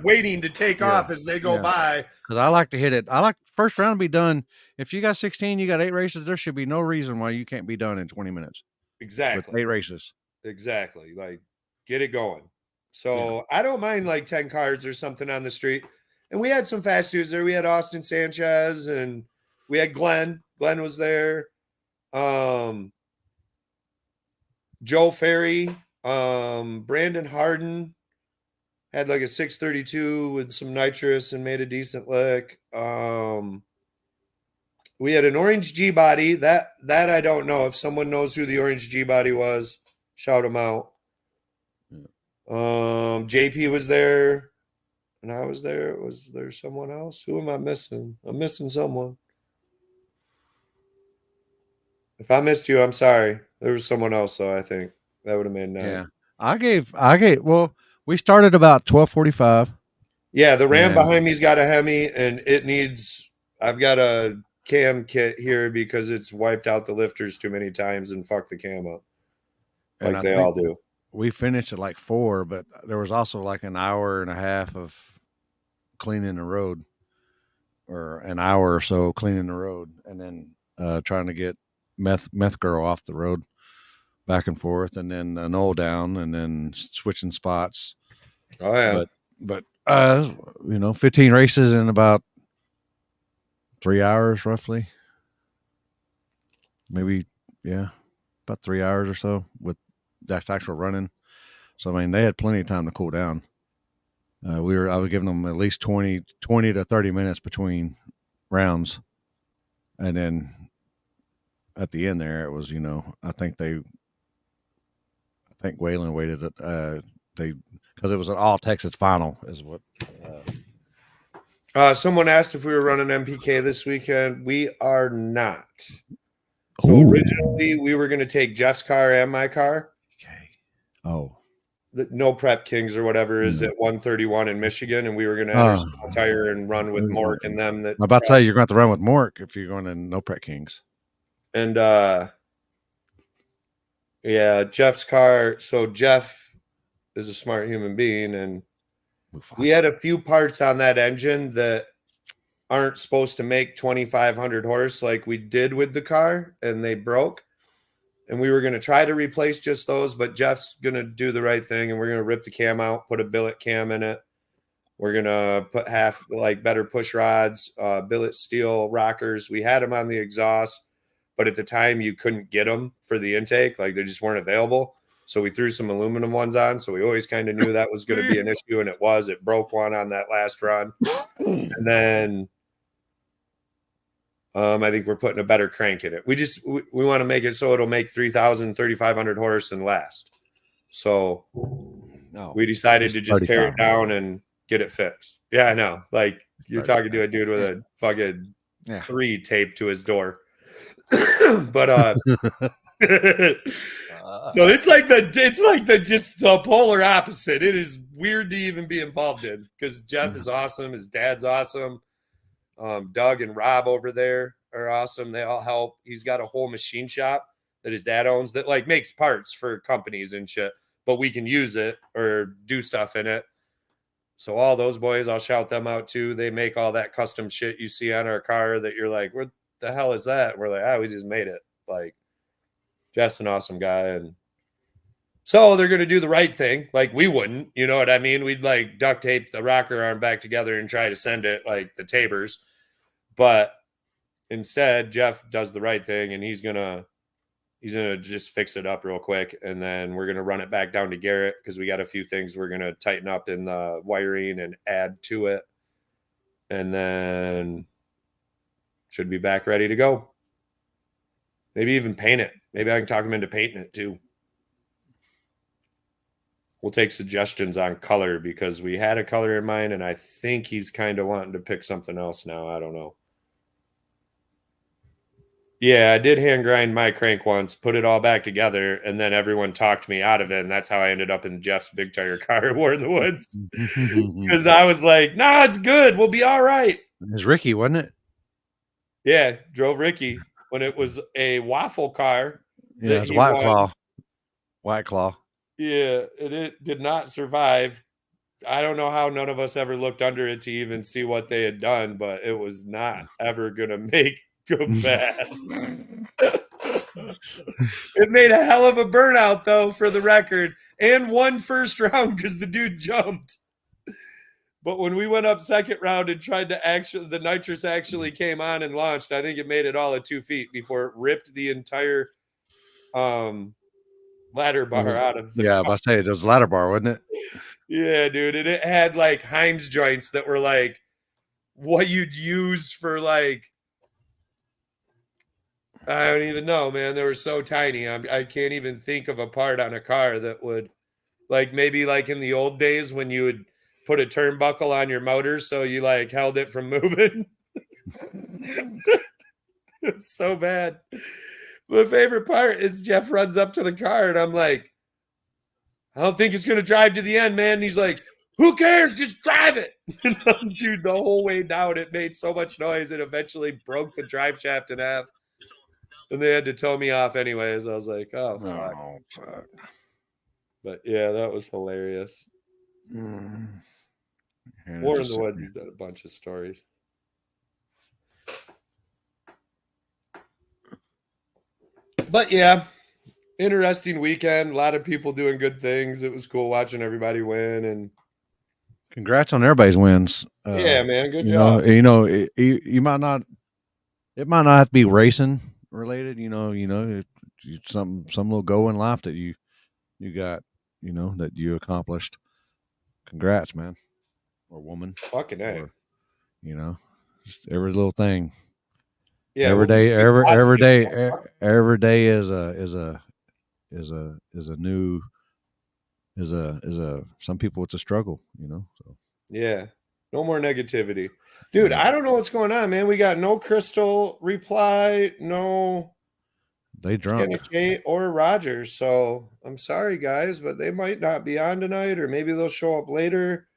waiting to take off as they go by. Because I like to hit it. I like first round to be done. If you got 16, you got 8 races, there should be no reason why you can't be done in 20 minutes. Exactly. With 8 races. Exactly. Like get it going. So I don't mind like 10 cars or something on the street. And we had some fast dudes there. We had Austin Sanchez and we had Glenn. Glenn was there. Joe Ferry, Brandon Harden had like a 632 with some nitrous and made a decent lick. We had an orange G body that I don't know. If someone knows who the orange G body was, shout them out. JP was there and I was there. Was there someone else? Who am I missing? I'm missing someone. If I missed you, I'm sorry. There was someone else, though, I think. That would have made 9. Yeah. I gave well, We started about 12:45. Yeah, the Ram And- behind me's got a Hemi, and it needs. I've got a cam kit here because it's wiped out the lifters too many times and fucked the cam up, And like I they think all do. we finished at like 4, but there was also like an hour and a half of cleaning the road, or an hour or so cleaning the road, and then trying to get meth girl off the road back and forth, and then an oil down, and then switching spots. Oh yeah, But 15 races in about 3 hours roughly. Maybe, yeah, about 3 hours or so with that's actual running. So I mean, they had plenty of time to cool down. I was giving them at least 20 to 30 minutes between rounds, and then at the end there, it was I think Waylon waited because it was an all Texas final is what. someone asked if we were running MPK this weekend. We are not. So Ooh. originally we were going to take Jeff's car and my car. Okay. Oh. The No Prep Kings or whatever is at 131 in Michigan, and we were going to enter Small Tire and run with Mork and them. That I'm about to say you're going to have to run with Mork if you're going to No Prep Kings. And yeah, Jeff's car. So Jeff is a smart human being, and we had a few parts on that engine that aren't supposed to make 2,500 horse like we did with the car, and they broke. And we were going to try to replace just those, but Jeff's going to do the right thing, and we're going to rip the cam out, put a billet cam in it. We're going to put better push rods, billet steel rockers. We had them on the exhaust, but at the time you couldn't get them for the intake. Like they just weren't available. So we threw some aluminum ones on. So we always kind of knew that was going to be an issue, and it was. It broke one on that last run. And then I think we're putting a better crank in it. We want to make it so it'll make 3,000, 3,500 horse and last. So we decided to just tear it down and get it fixed. Yeah, I know. Like you're talking to a dude with a fucking 3 taped to his door. But so it's like the polar opposite. It is weird to even be involved in because Jeff is awesome. His dad's awesome. Doug and Rob over there are awesome. They all help. He's got a whole machine shop that his dad owns that like makes parts for companies and shit, but we can use it or do stuff in it. So all those boys, I'll shout them out too. They make all that custom shit you see on our car that you're like, what the hell is that? We're like, we just made it. Like Jeff's an awesome guy. And so they're going to do the right thing. Like we wouldn't, you know what I mean? We'd like duct tape the rocker arm back together and try to send it like the Tabers. But instead, Jeff does the right thing, and he's gonna just fix it up real quick, and then we're gonna run it back down to Garrett because we got a few things we're gonna tighten up in the wiring and add to it, and then should be back ready to go. Maybe even paint it. Maybe I can talk him into painting it too. We'll take suggestions on color because we had a color in mind, and I think he's kind of wanting to pick something else now. I don't know. Yeah, I did hand grind my crank once, put it all back together, and then everyone talked me out of it, and that's how I ended up in Jeff's big tire car War in the Woods. Because I was like, nah, it's good. We'll be all right. It was Ricky, wasn't it? Yeah, drove Ricky when it was a waffle car. Yeah, it's White Claw. White Claw. Yeah, it did not survive. I don't know how none of us ever looked under it to even see what they had done, but it was not ever going to make good pass. It made a hell of a burnout, though, for the record, and won first round because the dude jumped. But when we went up second round and tried to the nitrous actually came on and launched, I think it made it all at 2 feet before it ripped the entire ladder bar out of the car. I say it was ladder bar, wasn't it? Yeah, dude. And it had like Heinz joints that were like what you'd use for like, I don't even know, man. They were so tiny. I can't even think of a part on a car that would like maybe like in the old days when you would put a turnbuckle on your motor so you like held it from moving. It's so bad. My favorite part is Jeff runs up to the car and I'm like, I don't think it's going to drive to the end, man. And he's like, who cares? Just drive it. Dude, the whole way down, it made so much noise. It eventually broke the drive shaft in half. And they had to tow me off anyways. I was like, oh, fuck. Oh, fuck. But yeah, that was hilarious. Mm. War in the Woods has done a bunch of stories. But yeah, interesting weekend. A lot of people doing good things. It was cool watching everybody win. And congrats on everybody's wins. Yeah, man, good you job. You might not. It might not have to be racing related. Some little goal in life that you got. That you accomplished. Congrats, man, or woman. Fucking A. Or, just every little thing. Yeah, every day is some people it's a struggle, so yeah, no more negativity, dude. I don't know what's going on, man. We got no Crystal reply, no they drunk Kate or Rogers, so I'm sorry guys, but they might not be on tonight, or maybe they'll show up later.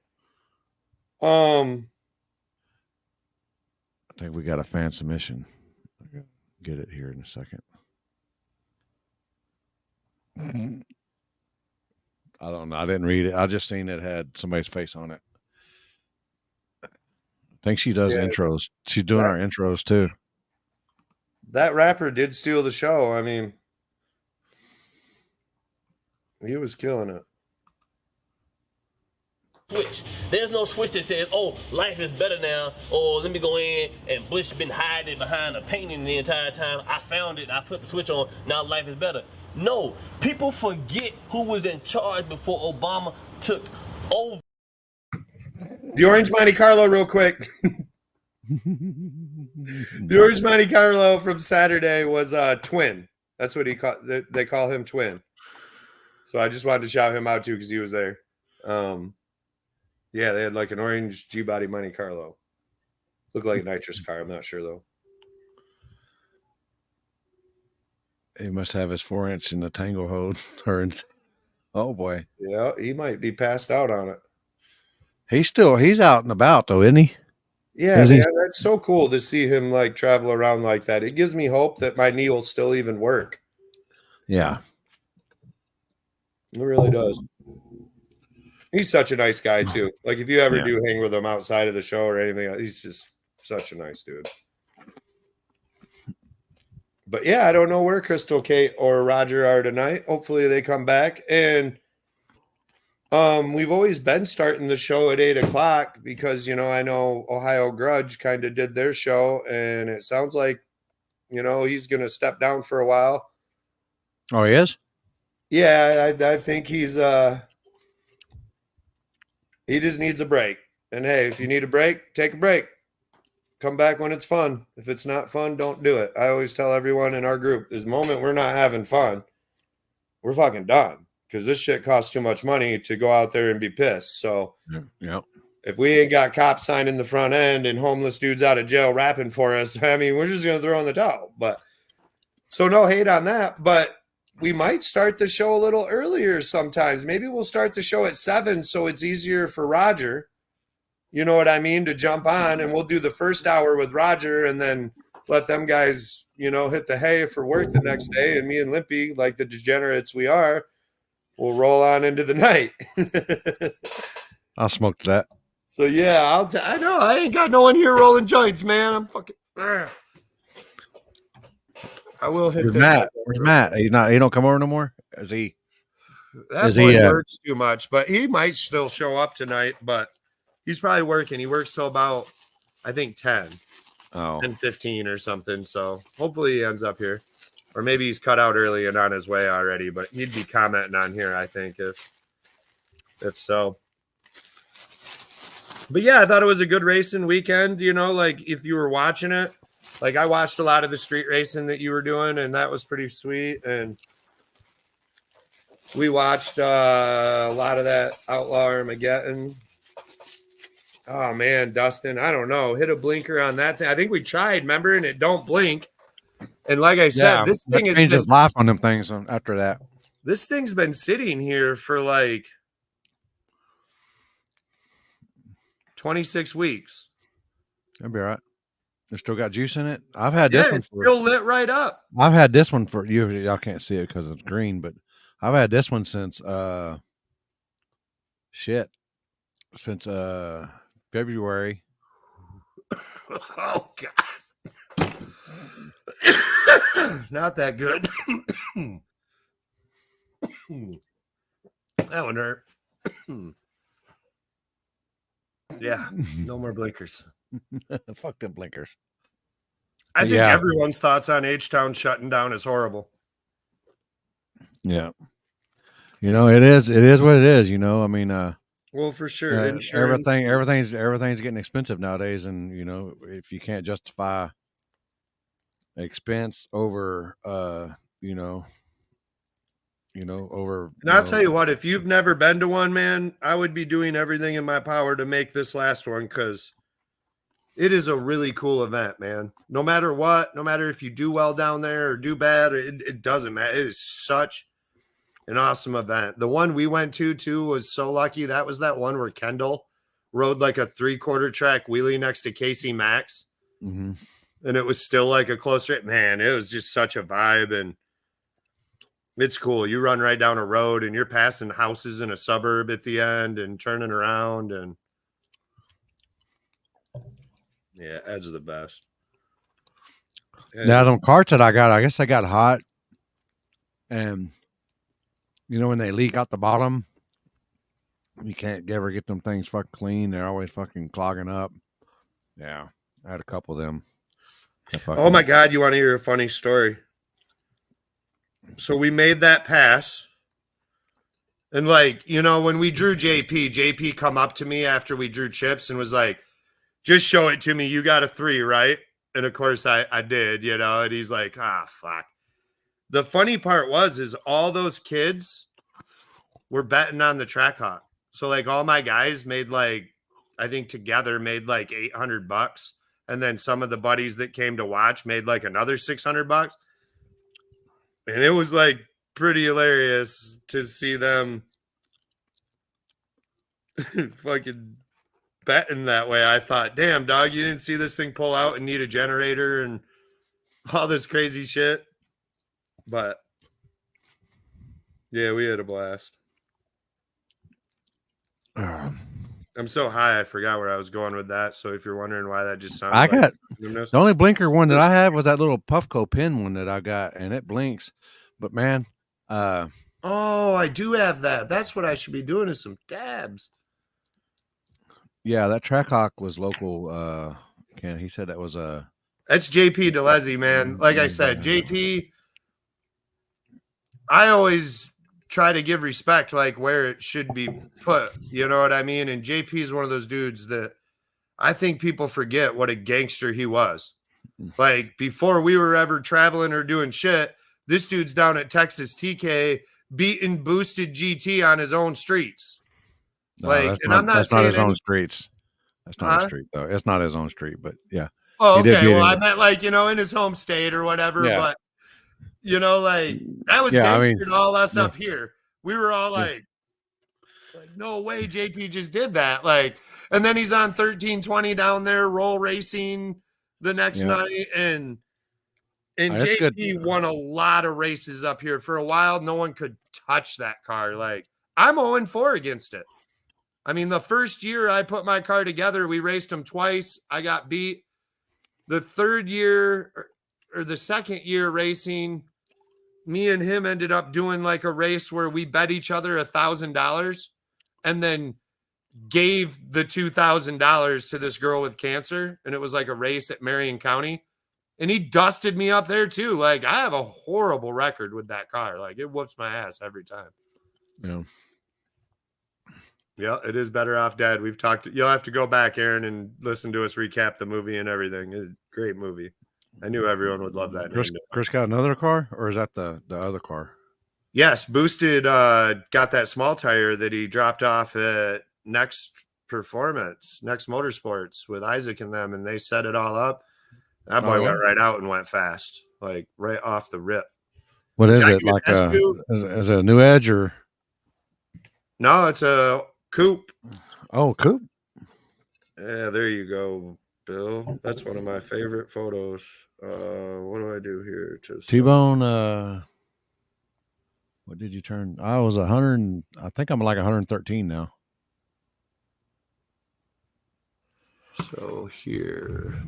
I think we got a fan submission. Get it here in a second. I don't know. I didn't read it. I just seen it had somebody's face on it. I think she does intros. She's doing our intros too. That rapper did steal the show. I mean, he was killing it. Switch. There's no switch that says, oh, life is better now, or let me go in and Bush been hiding behind a painting the entire time. I found it, I flipped the switch on, now life is better. No, people forget who was in charge before Obama took over. The Orange Monte Carlo real quick. The Orange Monte Carlo from Saturday was Twin. That's what they call him, Twin. So I just wanted to shout him out too because he was there. Yeah, they had like an orange G-body Monte Carlo. Looked like a nitrous car. I'm not sure though. He must have his 4-inch in the tango hold. Oh boy. Yeah, he might be passed out on it. He's out and about though, isn't he? Yeah, man, that's so cool to see him like travel around like that. It gives me hope that my knee will still even work. Yeah. It really does. He's such a nice guy too. Like if you ever do hang with him outside of the show or anything, he's just such a nice dude. But yeah, I don't know where Crystal, Kate, or Roger are tonight. Hopefully they come back. And we've always been starting the show at 8:00 because I know Ohio Grudge kind of did their show, and it sounds like he's gonna step down for a while. Oh, he is? Yeah, I think he's he just needs a break. And hey, if you need a break, take a break. Come back when it's fun. If it's not fun, don't do it. I always tell everyone in our group, this moment we're not having fun, we're fucking done. Because this shit costs too much money to go out there and be pissed. So if we ain't got cops signing the front end and homeless dudes out of jail rapping for us, I mean, we're just going to throw in the towel. But so no hate on that. But we might start the show a little earlier sometimes. Maybe we'll start the show at 7 so it's easier for Roger. You know what I mean? To jump on, and we'll do the first hour with Roger and then let them guys, hit the hay for work the next day. And me and Limpy, like the degenerates we are, we'll roll on into the night. I'll smoke that. So yeah, I know I ain't got no one here rolling joints, man. I'm fucking. I will hit Where's this. Matt? Where's Matt? He don't come over no more? Is he? That boy works too much, but he might still show up tonight. But he's probably working. He works till about, I think 10, 10:15 or something. So hopefully he ends up here. Or maybe he's cut out early and on his way already, but he'd be commenting on here, I think, if so. But yeah, I thought it was a good racing weekend. Like if you were watching it, like I watched a lot of the street racing that you were doing, and that was pretty sweet. And we watched a lot of that Outlaw Armageddon. Oh man, Dustin, I don't know. Hit a blinker on that thing. I think we tried, remember, and it don't blink. And like I said, this thing is changes life on them things after that. This thing's been sitting here for like 26 weeks. That'd be all right. It still got juice in it. I've had Yeah, this one it's for. still lit right up. I've had this one for you. Y'all can't see it because it's green, but I've had this one since since February. Oh God. Not that good. That one hurt. Yeah, no more blinkers. Fuck them blinkers. I think Yeah. everyone's thoughts on H-Town shutting down is horrible. Yeah. You know, it is what it is, you know. I mean, Well, for sure. Insurance. everything's getting expensive nowadays, and you know, if you can't justify expense over over And I'll tell you what, if you've never been to one, man, I would be doing everything in my power to make this last one, because it is a really cool event, man. No matter what, no matter if you do well down there or do bad, it doesn't matter. It is such an awesome event. The one we went to too was so lucky. That was that one where Kendall rode like a 3/4 track wheelie next to Casey Max. Mm-hmm. And it was still like a close rate. Man, it was just such a vibe, and it's cool. You run right down a road and you're passing houses in a suburb at the end and turning around, and yeah, Ed's the best. Now, them carts that I got, I guess I got hot, and you know when they leak out the bottom, you can't ever get them things fucking clean. They're always fucking clogging up. Yeah, I had a couple of them. Oh my God, you want to hear a funny story? So we made that pass, and like, you know, when we drew JP come up to me after we drew chips and was like, just show it to me. You got a 3, right? And of course I did, you know, and he's like, fuck. The funny part is all those kids were betting on the track hawk. So like all my guys made like, I think together made like $800. And then some of the buddies that came to watch made like another $600. And it was like pretty hilarious to see them fucking betting that way. I thought, damn, dog, you didn't see this thing pull out and need a generator and all this crazy shit. But yeah, we had a blast. I'm so high, I forgot where I was going with that. So if you're wondering why that just sounded got the only blinker one that I have was that little Puffco pin one that I got, and it blinks. But man, oh, I do have that. That's what I should be doing, is some dabs. Yeah, that Trackhawk was local. Ken, he said that was a. That's JP DeLezzy, man. Like I said, JP, I always try to give respect like where it should be put. You know what I mean? And JP is one of those dudes that I think people forget what a gangster he was. Like before we were ever traveling or doing shit, this dude's down at Texas TK beating boosted GT on his own streets. No, like, and I'm not saying his own streets. That's not his street though. It's not his own street, but yeah. Oh, okay. Well, I meant like, you know, in his home state or whatever, but you know, like that was gangster to all us up here. We were all like, no way JP just did that. Like, and then he's on 1320 down there, roll racing the next night. And JP won a lot of races up here. For a while, no one could touch that car. Like, I'm 0-4 against it. I mean, the first year I put my car together, we raced him twice. I got beat. The third year or the second year racing, me and him ended up doing like a race where we bet each other $1,000 and then gave the $2,000 to this girl with cancer. And it was like a race at Marion County. And he dusted me up there too. Like, I have a horrible record with that car. Like, it whoops my ass every time. Yeah. Yeah, it is better off dead. We've talked. You'll have to go back, Aaron, and listen to us recap the movie and everything. It's a great movie. I knew everyone would love that. Chris got another car, or is that the other car? Yes, Boosted got that small tire that he dropped off at Next Motorsports with Isaac and them, and they set it all up. That boy went right out and went fast, like right off the rip. What is it? Giant Like SU. is it a new edge or? No, it's a coupe. Oh, coupe. Yeah, there you go, Bill. That's one of my favorite photos. What do I do here? T-Bone. What did you turn? I was 100. I think I'm like 113 now. So here.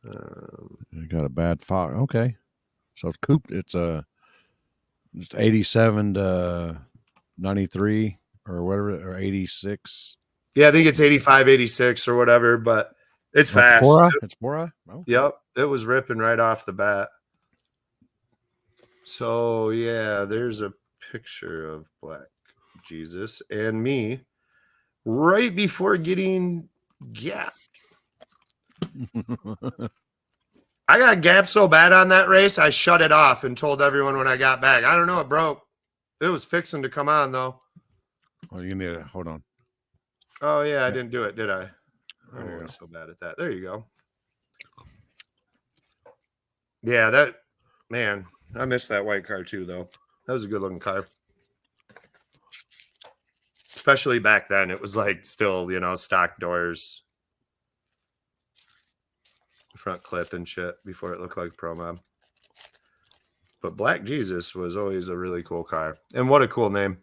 You got a bad fog. Okay. So it's coupe. It's 87 to 93 or whatever, or 86. Yeah, I think it's 85, 86 or whatever, but it's Oh, fast. It's Bora. Oh. Yep, it was ripping right off the bat. So yeah, there's a picture of Black Jesus and me right before getting gapped. I got gapped so bad on that race, I shut it off and told everyone when I got back. I don't know, it broke. It was fixing to come on though. Oh, you need to hold on. Oh yeah, I didn't do it, did I? There you go. I'm so bad at that. There you go. Yeah, that man, I missed that white car too, though. That was a good looking car. Especially back then. It was like still, stock doors. Front clip and shit before it looked like Pro Mob. But Black Jesus was always a really cool car. And what a cool name.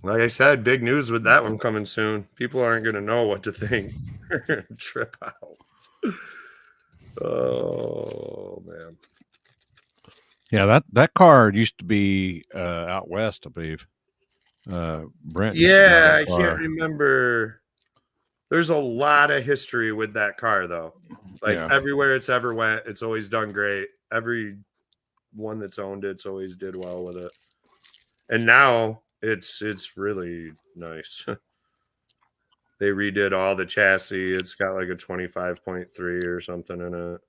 Like I said, big news with that one coming soon. People aren't going to know what to think. Trip out. Oh, man. Yeah, that car used to be out west, I believe. Brent. Yeah, I can't remember. There's a lot of history with that car, though. Like everywhere it's ever went, it's always done great. Every one that's owned it's always did well with it. And now it's really nice. They redid all the chassis. It's got like a 25.3 or something in it.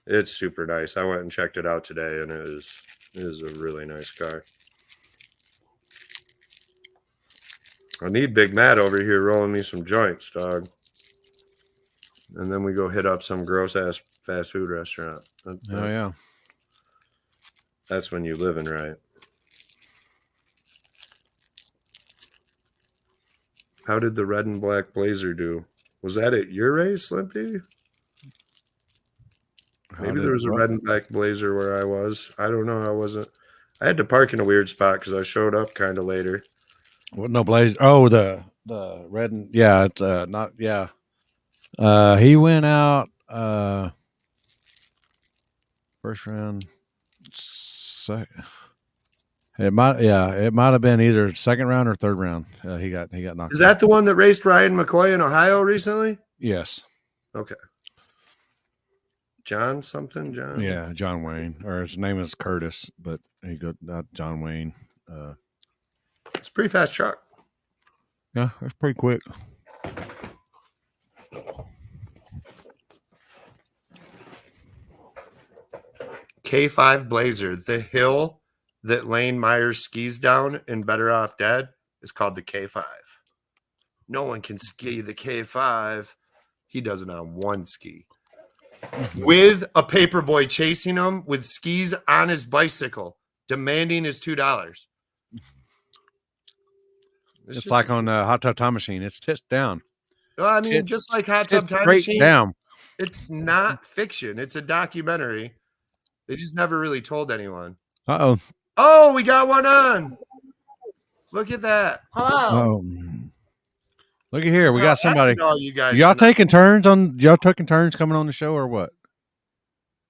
It's super nice. I went and checked it out today, and it is a really nice car. I need Big Matt over here rolling me some joints, dog. And then we go hit up some gross-ass fast food restaurant. Yeah. That's when you living right. How did the red and black Blazer do? Was that at your race, Limpy? Maybe there was a red and black Blazer where I was. I don't know. I had to park in a weird spot because I showed up kind of later. What? No Blazer. Oh, the red and it's not. Yeah. He went out first round. It might have been either second round or third round. He got knocked. Is that the one that raced Ryan McCoy in Ohio recently? Yes. Okay. John something? John? Yeah, John Wayne. Or his name is Curtis, but he got not John Wayne. It's a pretty fast truck. Yeah, it's pretty quick. K5 Blazer, the hill that Lane Myers skis down in Better Off Dead is called the K5. No one can ski the K5. He does it on one ski. With a paperboy chasing him with skis on his bicycle, demanding his $2. It's like on Hot Tub Time Machine. It's tits down. Well, I mean, just like Hot Tub Time straight Machine, down. It's not fiction. It's a documentary. They just never really told anyone. Uh-oh. Oh, we got one on. Look at that. Hello. Oh. Look at here. We got somebody. All you guys Y'all taking turns coming on the show or what?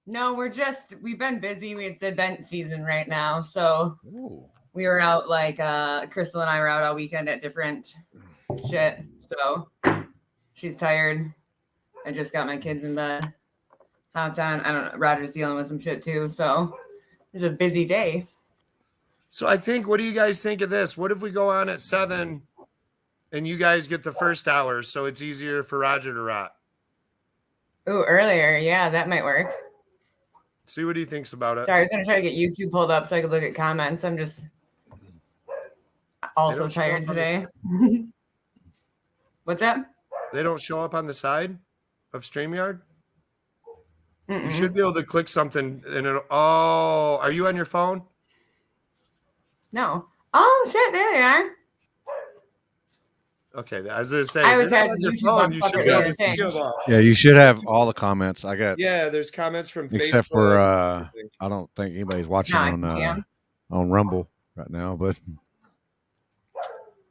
No, we've been busy. It's event season right now. So we were out Crystal and I were out all weekend at different shit. So she's tired. I just got my kids in bed. Hopped on. I don't know. Roger's dealing with some shit too. So it's a busy day. So I think, what do you guys think of this? What if we go on at 7 and you guys get the first hour so it's easier for Roger to rock? Oh, earlier. Yeah, that might work. See what he thinks about it. Sorry, I was going to try to get YouTube pulled up so I could look at comments. I'm just also tired today. What's that? They don't show up on the side of StreamYard? You should be able to click something and it'll. Oh, are you on your phone? No. Oh shit! There they are. Okay, I was gonna say, I if was you're not had on your YouTube phone, up you should be separately able as to a see thing. them all. Yeah, you should have all the comments. I got. Yeah, there's comments from Except Facebook. for I don't think anybody's watching No, I can see 'em. on Rumble right now, but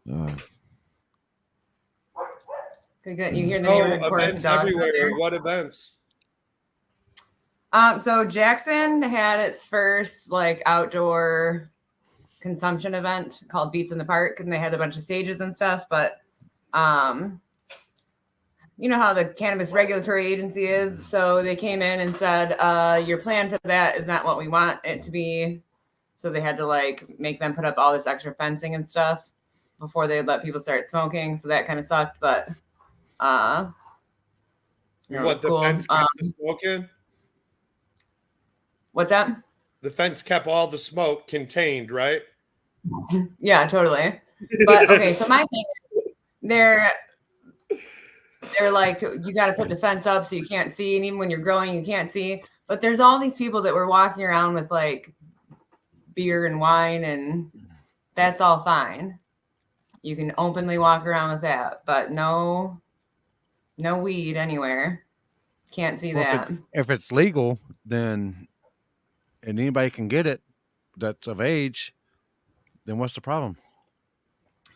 Good. You hear the neighborhood chorus of events dogs out everywhere. there. What events? So Jackson had its first like outdoor consumption event called Beats in the Park, and they had a bunch of stages and stuff. But you know how the Cannabis Regulatory Agency is, so they came in and said, your plan for that is not what we want it to be. So they had to like make them put up all this extra fencing and stuff before they let people start smoking. So that kind of sucked, but What the cool. fence kept the smoke in? What's that? The fence kept all the smoke contained, right? Yeah, totally. But okay, so my thing is they're like, you got to put the fence up so you can't see, and even when you're growing, you can't see. But there's all these people that were walking around with like beer and wine, and that's all fine. You can openly walk around with that, but no weed anywhere. Can't see that. If it's legal, then and anybody can get it that's of age, then what's the problem?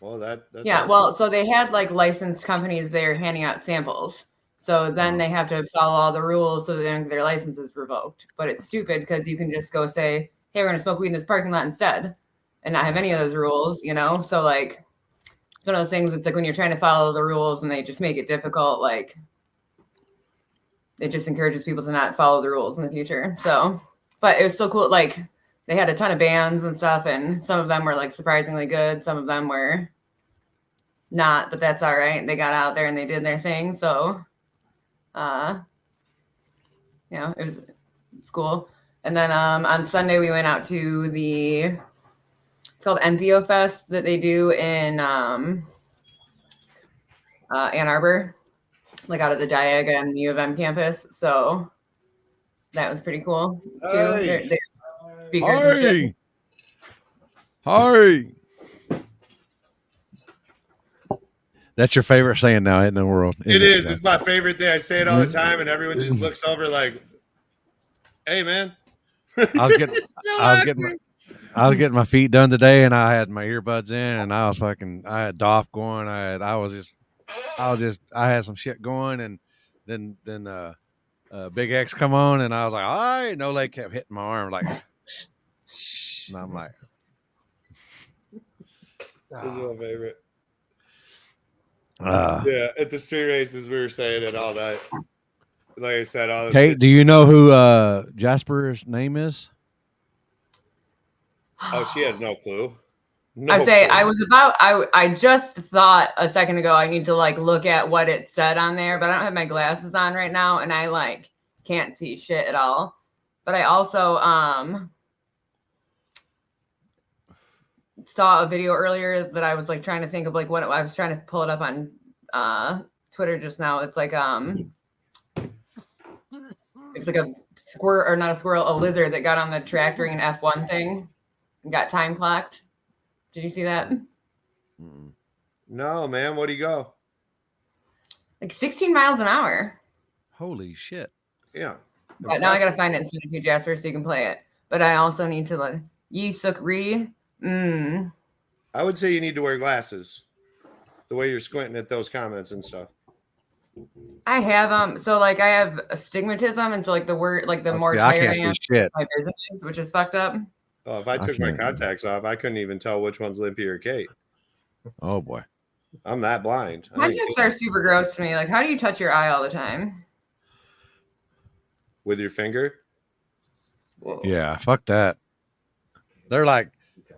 Well, that's yeah. Well, so they had like licensed companies there handing out samples. So then they have to follow all the rules so that they don't get their licenses revoked. But it's stupid because you can just go say, hey, we're going to smoke weed in this parking lot instead and not have any of those rules, you know? So like, it's one of those things. It's like when you're trying to follow the rules and they just make it difficult, like it just encourages people to not follow the rules in the future. So, but it was still cool. Like they had a ton of bands and stuff, and some of them were like surprisingly good. Some of them were not, but that's all right. They got out there and they did their thing. So, you know, it was cool. And then on Sunday we went out to it's called Entheo Fest that they do in Ann Arbor, like out of the Diaga and U of M campus. So that was pretty cool too. Nice. They're speakers and shit. Hi. That's your favorite saying now in the world. It is. It's my favorite thing. I say it all the time, and everyone just looks over like, "Hey, man." I was getting my feet done today, and I had my earbuds in, and I had Doff going. I had some shit going, and then Big X come on, and I was like, all right. No leg kept hitting my arm, like, and I'm like, This is my favorite. Yeah, at the street races, we were saying it all night. Like I said, all this. Kate, do you know who Jasper's name is? Oh, she has no clue. I just thought a second ago I need to like look at what it said on there, but I don't have my glasses on right now, and I like can't see shit at all. But I also saw a video earlier that I was like trying to think of like what I was trying to pull it up on Twitter just now. It's like it's like a squirrel, or not a squirrel, a lizard that got on the track during an F1 thing and got time clocked. Did you see that? No, man. What'd he go? Like 16 miles an hour. Holy shit. Yeah. But now I gotta find it and send it to you, Jasper, so you can play it. But I also need to like Yi Suk Ri. I would say you need to wear glasses. The way you're squinting at those comments and stuff. I have so like I have astigmatism, and so like the word, like the more I tired can't see I am, shit. my vision is, which is fucked up. Oh, if I took my contacts off, I couldn't even tell which one's Limpy or Kate. Oh boy, I'm that blind. Contacts are super gross to me. Like, how do you touch your eye all the time? With your finger? Whoa. Yeah, fuck that. They're like,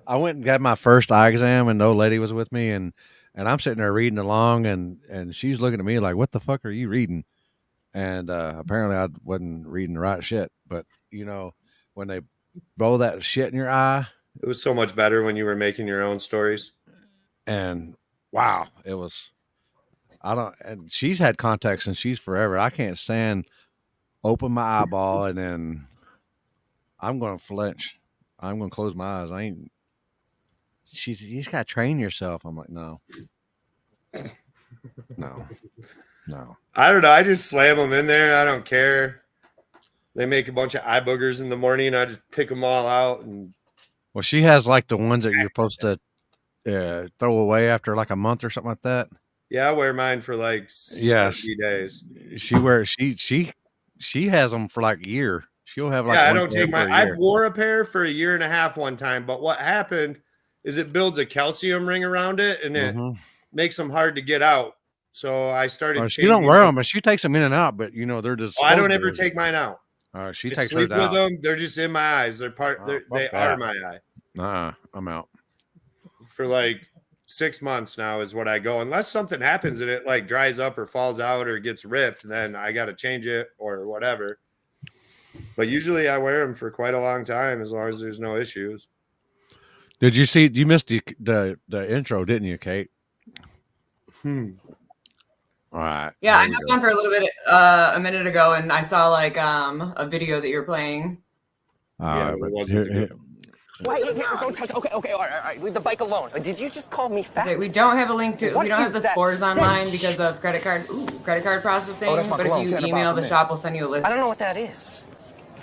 I went and got my first eye exam, and the old lady was with me, and I'm sitting there reading along, and she's looking at me like, what the fuck are you reading? And apparently I wasn't reading the right shit. But you know, when they blow that shit in your eye, it was so much better when you were making your own stories. And wow, it was. And she's had contacts since she's forever. I can't stand open my eyeball, and then I'm going to flinch. I'm going to close my eyes. I ain't. You just got to train yourself. I'm like, no. I don't know. I just slam them in there. I don't care. They make a bunch of eye boogers in the morning. I just pick them all out. And well, she has like the ones that you're supposed to throw away after like a month or something like that. Yeah, I wear mine for like 70 days. She has them for like a year. She'll have like I don't take my. I've wore a pair for a year and a half one time, but what happened is it builds a calcium ring around it, and it makes them hard to get out. So I started. She don't wear them, but she takes them in and out. But they're just. I don't ever take mine out. She I takes sleep hers with out. them. They're just in my eyes. They're part. They are my eye. I'm out. For like 6 months now is what I go. Unless something happens and it like dries up or falls out or gets ripped, then I got to change it or whatever. But usually I wear them for quite a long time as long as there's no issues. Did you see? You missed the intro, didn't you, Kate? All right. Yeah, I hopped on for a little bit a minute ago, and I saw like a video that you're playing. But it wasn't. Wait, don't touch. Okay, all right. Leave the bike alone. Did you just call me fat? Okay, we don't have a link to. What we don't have is the that spores stench? online because of credit card processing. that's my But cologne. if you Can't email buy the from shop, we'll send you a list. I don't know what that is.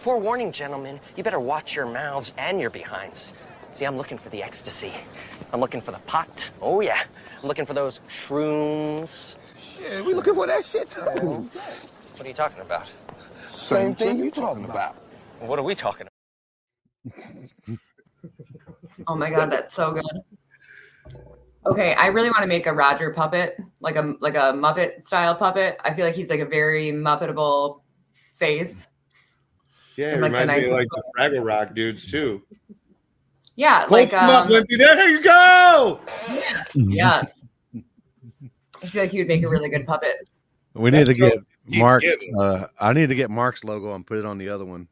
Forewarning, gentlemen, you better watch your mouths and your behinds. See, I'm looking for the ecstasy. I'm looking for the pot. Oh, yeah. I'm looking for those shrooms. Yeah, we looking for that shit too. What are you talking about? Same thing you talking about. What are we talking about? Oh my god, that's so good. Okay, I really want to make a Roger puppet, like a Muppet style puppet. I feel like he's like a very Muppetable face. Yeah, it And, like, reminds the me of nice like the Fraggle Rock dudes too. Yeah, Post them up, Limpy. There you go. Yeah. I feel like he would make a really good puppet. We need to get Mark's. giving. I need to get Mark's logo and put it on the other one.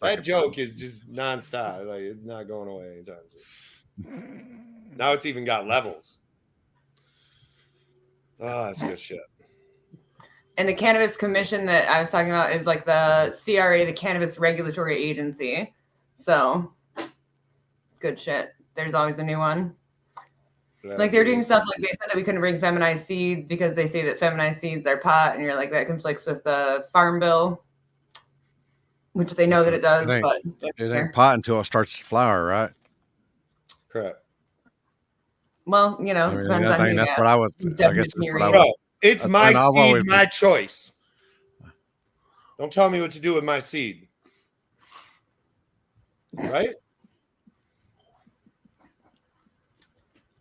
That joke is just nonstop. Like it's not going away anytime soon. Now it's even got levels. Oh, that's good shit. And the Cannabis Commission that I was talking about is like the CRA, the Cannabis Regulatory Agency. So, good shit. There's always a new one. Like they're doing stuff like they said that we couldn't bring feminized seeds because they say that feminized seeds are pot, and you're like that conflicts with the Farm Bill, which they know that it does. But it ain't pot until it starts to flower, right? Correct. Well, depends on who that's you what I was. I guess Bro, it's my seed, my choice. Don't tell me what to do with my seed. Right?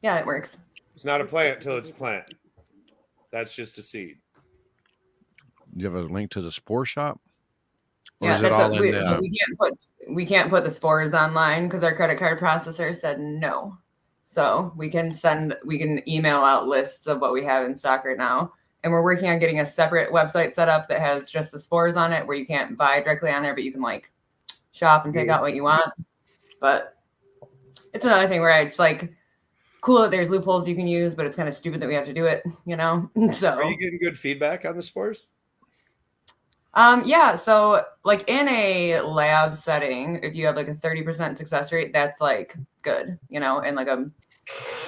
Yeah, it works. It's not a plant till it's a plant. That's just a seed. Do you have a link to the spore shop? Or Yeah, is it all we can't put the spores online because our credit card processor said no. So we can email out lists of what we have in stock right now. And we're working on getting a separate website set up that has just the spores on it where you can't buy directly on there, but you can like shop and pick out what you want. But it's another thing where it's like cool that there's loopholes you can use, but it's kind of stupid that we have to do it, So are you getting good feedback on the spores? Yeah, so like in a lab setting, if you have like a 30% success rate, that's like good, in like a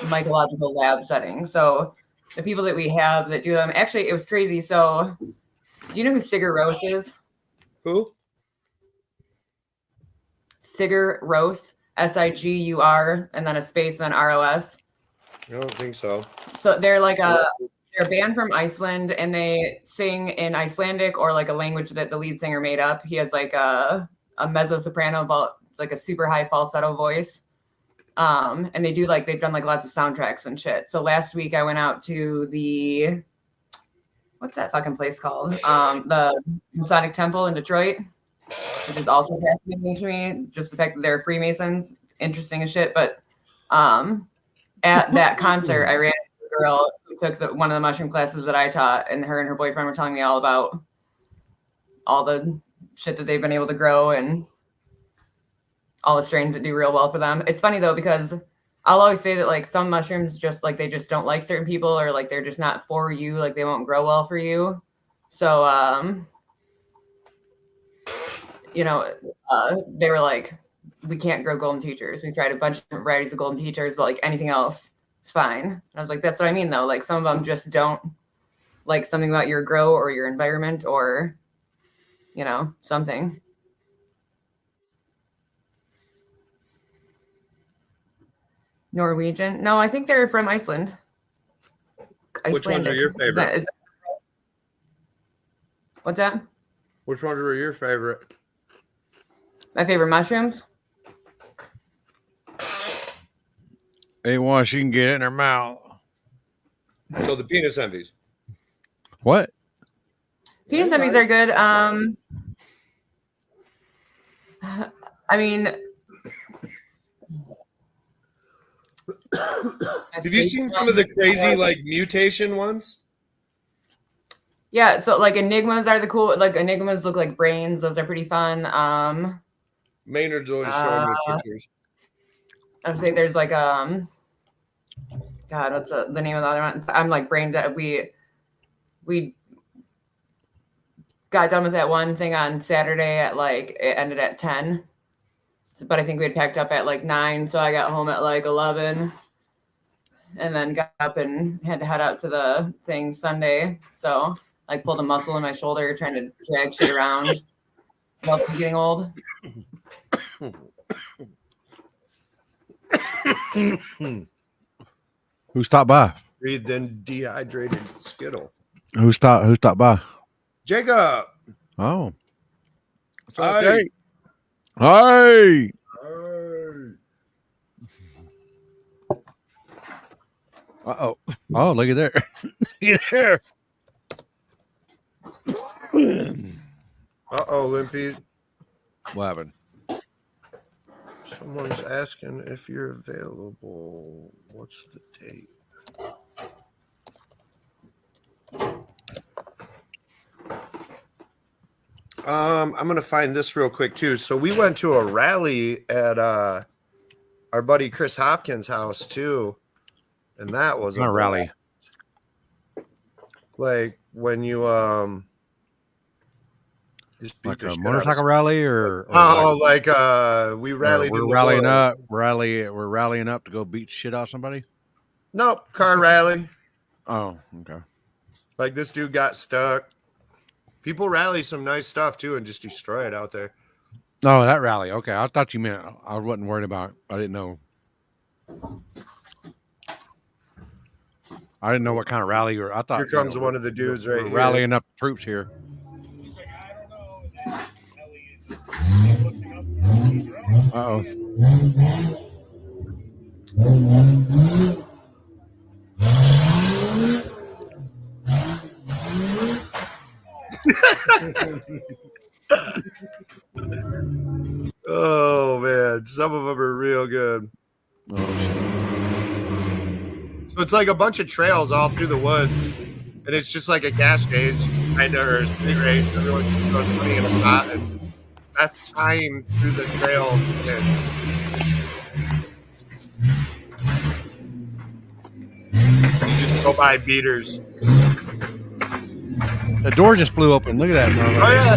mycological lab setting. So the people that we have that do them, actually, it was crazy. So do you know who Sigur Rós is? Who? Sigur Rós, Sigur, and then a space, and then ROS. I don't think so. So they're like they're a band from Iceland, and they sing in Icelandic or like a language that the lead singer made up. He has like a mezzo soprano, but like a super high falsetto voice. And they've done like lots of soundtracks and shit. So last week I went out to what's that fucking place called? The Masonic Temple in Detroit, which is also fascinating to me. Just the fact that they're Freemasons, interesting as shit. But at that concert, I ran into a girl who took one of the mushroom classes that I taught, and her boyfriend were telling me all about all the shit that they've been able to grow and all the strains that do real well for them. It's funny though, because I'll always say that like some mushrooms just like they just don't like certain people, or like they're just not for you, like they won't grow well for you. So you know, they were like, we can't grow golden teachers. We tried a bunch of different varieties of golden teachers, but like anything else is fine. And I was like, that's what I mean though. Like some of them just don't like something about your grow or your environment or, you know, something. Norwegian? No, I think they're from Iceland. Which ones are your favorite? What's that? Which ones were your favorite? My favorite mushrooms? Any one she can get in her mouth. So the penis envies. What? Penis envies are good. I mean, have you seen some of the crazy like mutation ones? Yeah, so like enigmas are the cool. Like enigmas look like brains. Those are pretty fun. Maynard's always showing me pictures. I think there's like God, what's the name of the other one? I'm like brain dead. We got done with that one thing on Saturday at like it ended at 10. But I think we had packed up at like 9, so I got home at like 11, and then got up and had to head out to the thing Sunday. So like pulled a muscle in my shoulder trying to drag shit around. While getting old. Who stopped by? Breathed in dehydrated skittle. Who stopped by? Jacob. Oh. What's up, Jake? Hey. Uh-oh. Oh, look at there. Look at there. Uh-oh, Limpy. What happened? Someone's asking if you're available. What's the date? I'm going to find this real quick, too. So we went to a rally at our buddy Chris Hopkins' house, too. And that was a rally. Like when you just beat like a motorcycle rally or we rallied. We're rallying up. We're rallying up to go beat shit out of somebody. Nope, car rally. Oh, okay. Like this dude got stuck. People rally some nice stuff too and just destroy it out there. No, that rally. Okay, I thought you meant. I wasn't worried about it. I didn't know. I didn't know what kind of rally you were. I thought here comes one of the dudes right here. Rallying up troops here. Uh-oh. Oh man, some of them are real good. Oh shit. So it's like a bunch of trails all through the woods, and it's just like a cascade, kind of, or a street race. Everyone just throws money in a pot, and best time through the trails. You just go by beaters. The door just flew open. Look at that. Oh yeah.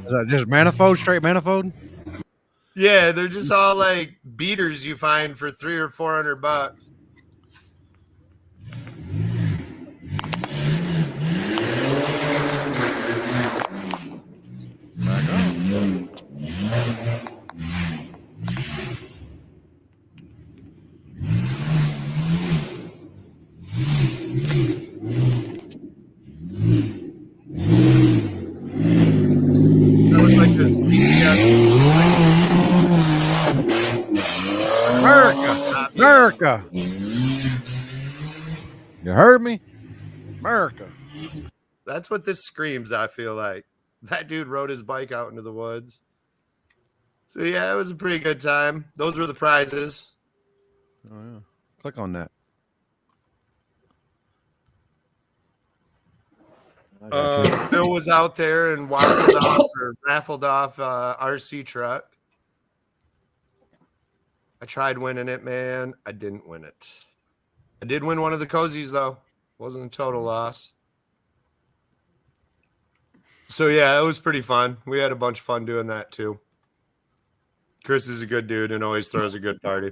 Is that just manifold, straight manifold? Yeah, they're just all like beaters you find for $300 or $400. Back on. That was like this. America. You heard me? America. That's what this screams, I feel like. That dude rode his bike out into the woods. So yeah, it was a pretty good time. Those were the prizes. Oh yeah. Click on that. Bill was out there and raffled off RC truck. I tried winning it, man. I didn't win it. I did win one of the cozies though. Wasn't a total loss. So yeah, it was pretty fun. We had a bunch of fun doing that too. Chris is a good dude and always throws a good party.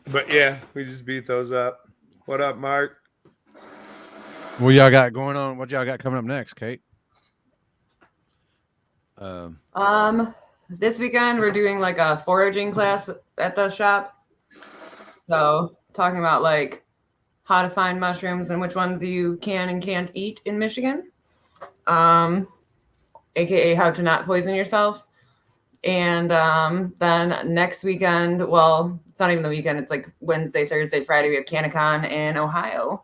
But yeah, we just beat those up. What up, Mark? What y'all got going on? What y'all got coming up next, Kate? This weekend we're doing like a foraging class at the shop. So talking about like how to find mushrooms and which ones you can and can't eat in Michigan. AKA how to not poison yourself. And then next weekend, well, it's not even the weekend, it's like Wednesday, Thursday, Friday, we have CannaCon in Ohio,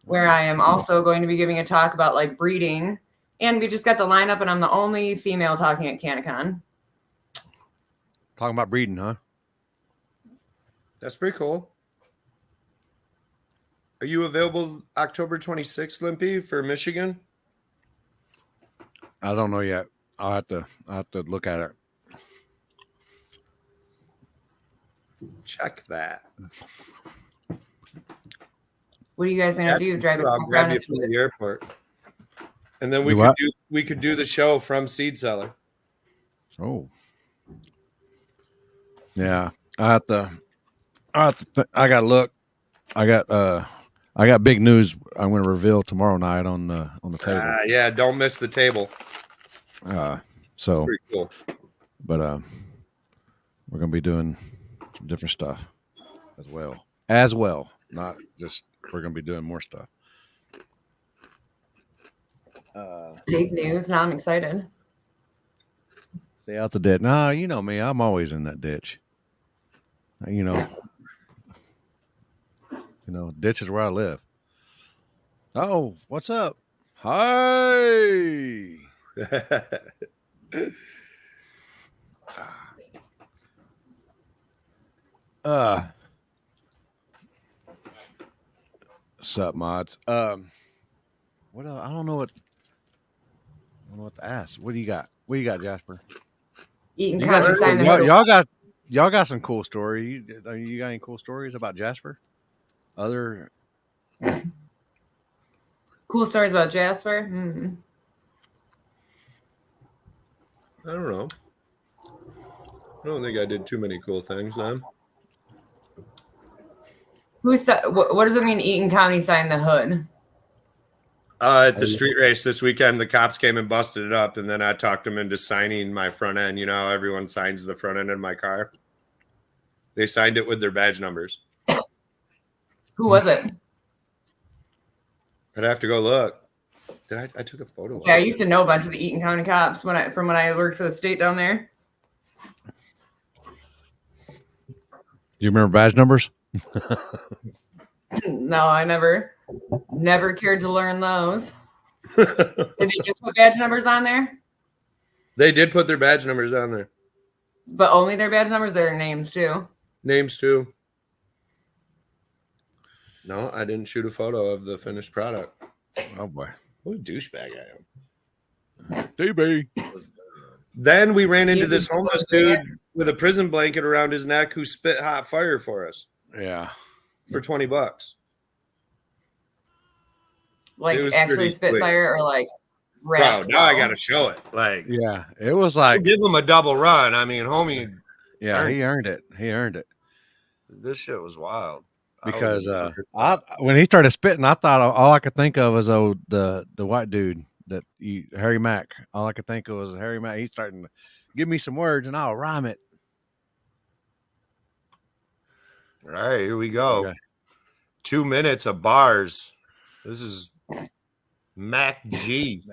where I am also going to be giving a talk about like breeding. And we just got the lineup, and I'm the only female talking at CannaCon. Talking about breeding, huh? That's pretty cool. Are you available October 26th, Limpy, for Michigan? I don't know yet. I'll have to look at it. Check that. What are you guys gonna do? Drive I'll grab you from the airport, and then we could do the show from Seed Cellar. Oh, yeah. I gotta look. I got big news. I'm going to reveal tomorrow night on the table. Yeah, don't miss the table. So pretty cool. But we're going to be doing some different stuff as well. Not just we're going to be doing more stuff. Big news. Now I'm excited. Stay out the ditch. No, you know me. I'm always in that ditch. You know, ditch is where I live. Oh, what's up? Hi. Sup, mods? What else? I don't know what to ask. What do you got? What do you got, Jasper? Y'all got some cool stories. You got any cool stories about Jasper? Other cool stories about Jasper? Mm-hmm. I don't know. I don't think I did too many cool things then. What does it mean, Eaton County signed the hood? At the street race this weekend, the cops came and busted it up, and then I talked them into signing my front end. You know how everyone signs the front end of my car? They signed it with their badge numbers. Who was it? I'd have to go look. I took a photo. Yeah, I used to know a bunch of the Eaton County cops from when I worked for the state down there. Do you remember badge numbers? No, I never cared to learn those. Did they just put badge numbers on there? They did put their badge numbers on there. But only their badge numbers, their names too. Names too. No, I didn't shoot a photo of the finished product. Oh boy. What a douchebag I am. DB. Then we ran into this homeless dude with a prison blanket around his neck who spit hot fire for us. Yeah. For $20. Like actually Spitfire or like Bro, now I gotta show it. Like, yeah, it was like give him a double run. I mean, homie. Yeah, he earned it. He earned it. This shit was wild. Because when he started spitting, I thought all I could think of was the white dude Harry Mack. All I could think of was Harry Mack. He's starting to give me some words and I'll rhyme it. All right, here we go. Okay. 2 minutes of bars. This is Mac G.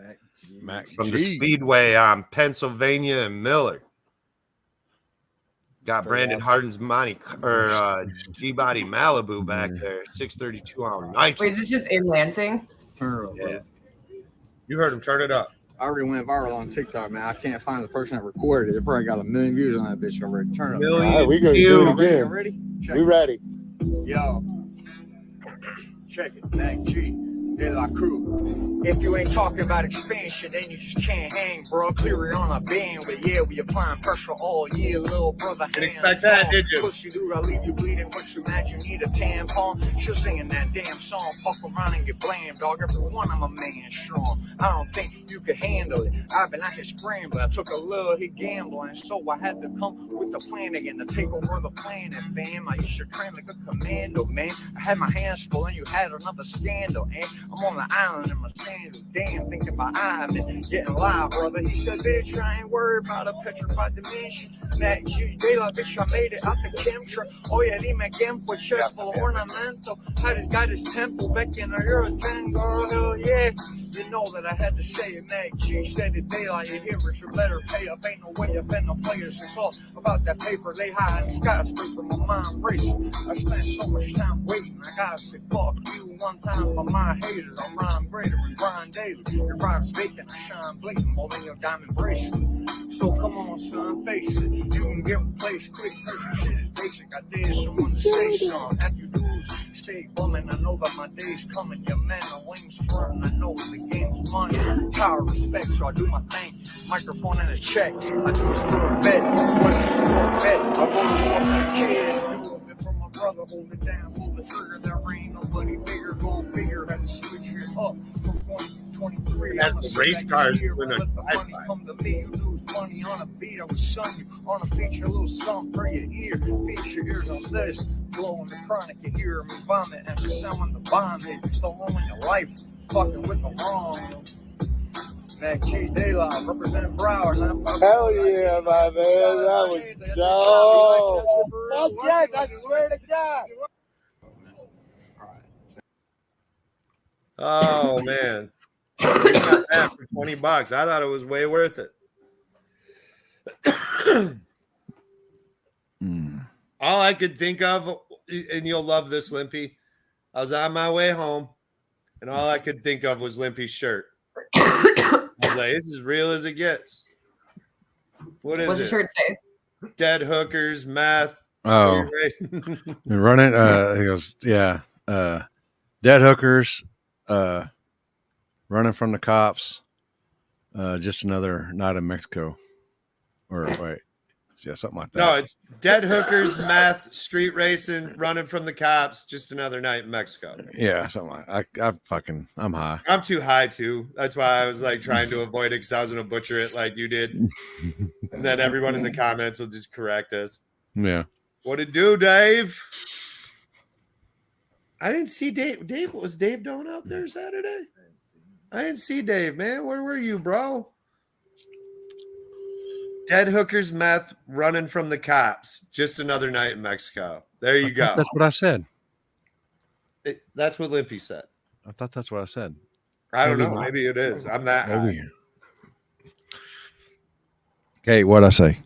Mac from G. the Speedway on Pennsylvania and Miller. Got Brandon Harden's G-Body Malibu back there. 632 on night. Wait, is it just in Lansing? Yeah. You heard him. Turn it up. I already went viral on TikTok, man. I can't find the person that recorded it. It probably got 1 million views on that bitch already. Turn it up. All right, we gonna do it again. Ready? We ready. Yo, check it, Mac G. de la crew. If you ain't talking about expansion, then you just can't hang, bro. Clear it on a band, but yeah, we applying pressure all year, little brother. Didn't expect that, did you? Pussy dude, I leave you bleeding. What you imagine? Need a tampon? She's singing that damn song. Fuck around and get blamed, dog. Everyone, I'm a man strong. I don't think you could handle it. I've been out here scrambling. I took a little hit gambling, so I had to come with the plan again to take over the planet, fam. I used to train like a commando, man. I had my hands full and you had another scandal, and I'm on the island in my sandals. Damn, thinking about Ivan getting live, brother. He said, bitch, I ain't worried about a petrified dimension. Mac G, they like, bitch, I made it out the chemtrail. Oh, yeah, dime tiempo, chest full of ornamental. I just got his temple back in a Euro girl, hell yeah. You know that I had to say it, Mac G. Said it, daylight, you hear it, you better pay up. Ain't no way up in no players. It's all about that paper. They high in the skyscraper, my mind racing. I spent so much time waiting. I gotta say, fuck you one time for my haters. I'm rhyme greater and grind daily. Your ride's vacant, I shine blatant more than your diamond bracelet. So come on, son, face it. You can get replaced quick, cause your shit is basic. I dare someone to say something. After you do, stay bumming. I know that my day's coming. Your man, the wings front. I know the game's money. Power, respect, so I do my thing. Microphone and a check. I do this for a bet. What is this for a bet? I go to war for the kid. Do it for my brother. Hold it down, pull the trigger. There ain't nobody bigger. Go figure. Had to switch it up from 123. That's the race cars. Let the money come to me. You lose money on a beat. I was son you on a feature. A little something for your ear. Feature ears on this. Blowing the chronic. You hear me vomit. And the sound when the bomb hit. So long in your life. Fucking with the wrong. Mac G, Daylight, representing Broward. Hell yeah, my man. That was dope. Fuck yes, I swear to God. Oh man. We got that for $20. I thought it was way worth it. All I could think of, and you'll love this, Limpy. I was on my way home, and all I could think of was Limpy's shirt. I was like, this is real as it gets. What is What's it? the shirt say? Dead hookers, meth. Oh, run it. He goes, yeah. Dead hookers, running from the cops. Just another night in Mexico, or wait, yeah, something like that. No, it's dead hookers, meth, street racing, running from the cops. Just another night in Mexico. Yeah, something like I'm high. I'm too high too. That's why I was like trying to avoid it because I was gonna butcher it like you did, and then everyone in the comments will just correct us. Yeah. What it do, Dave? I didn't see Dave. Was Dave doing out there Saturday? I didn't see Dave, man. Where were you, bro? Dead hookers, meth, running from the cops. Just another night in Mexico. There you go. That's what I said. That's what Limpy said. I thought that's what I said. I don't know. Maybe it is. I'm that high. Okay, what'd I say?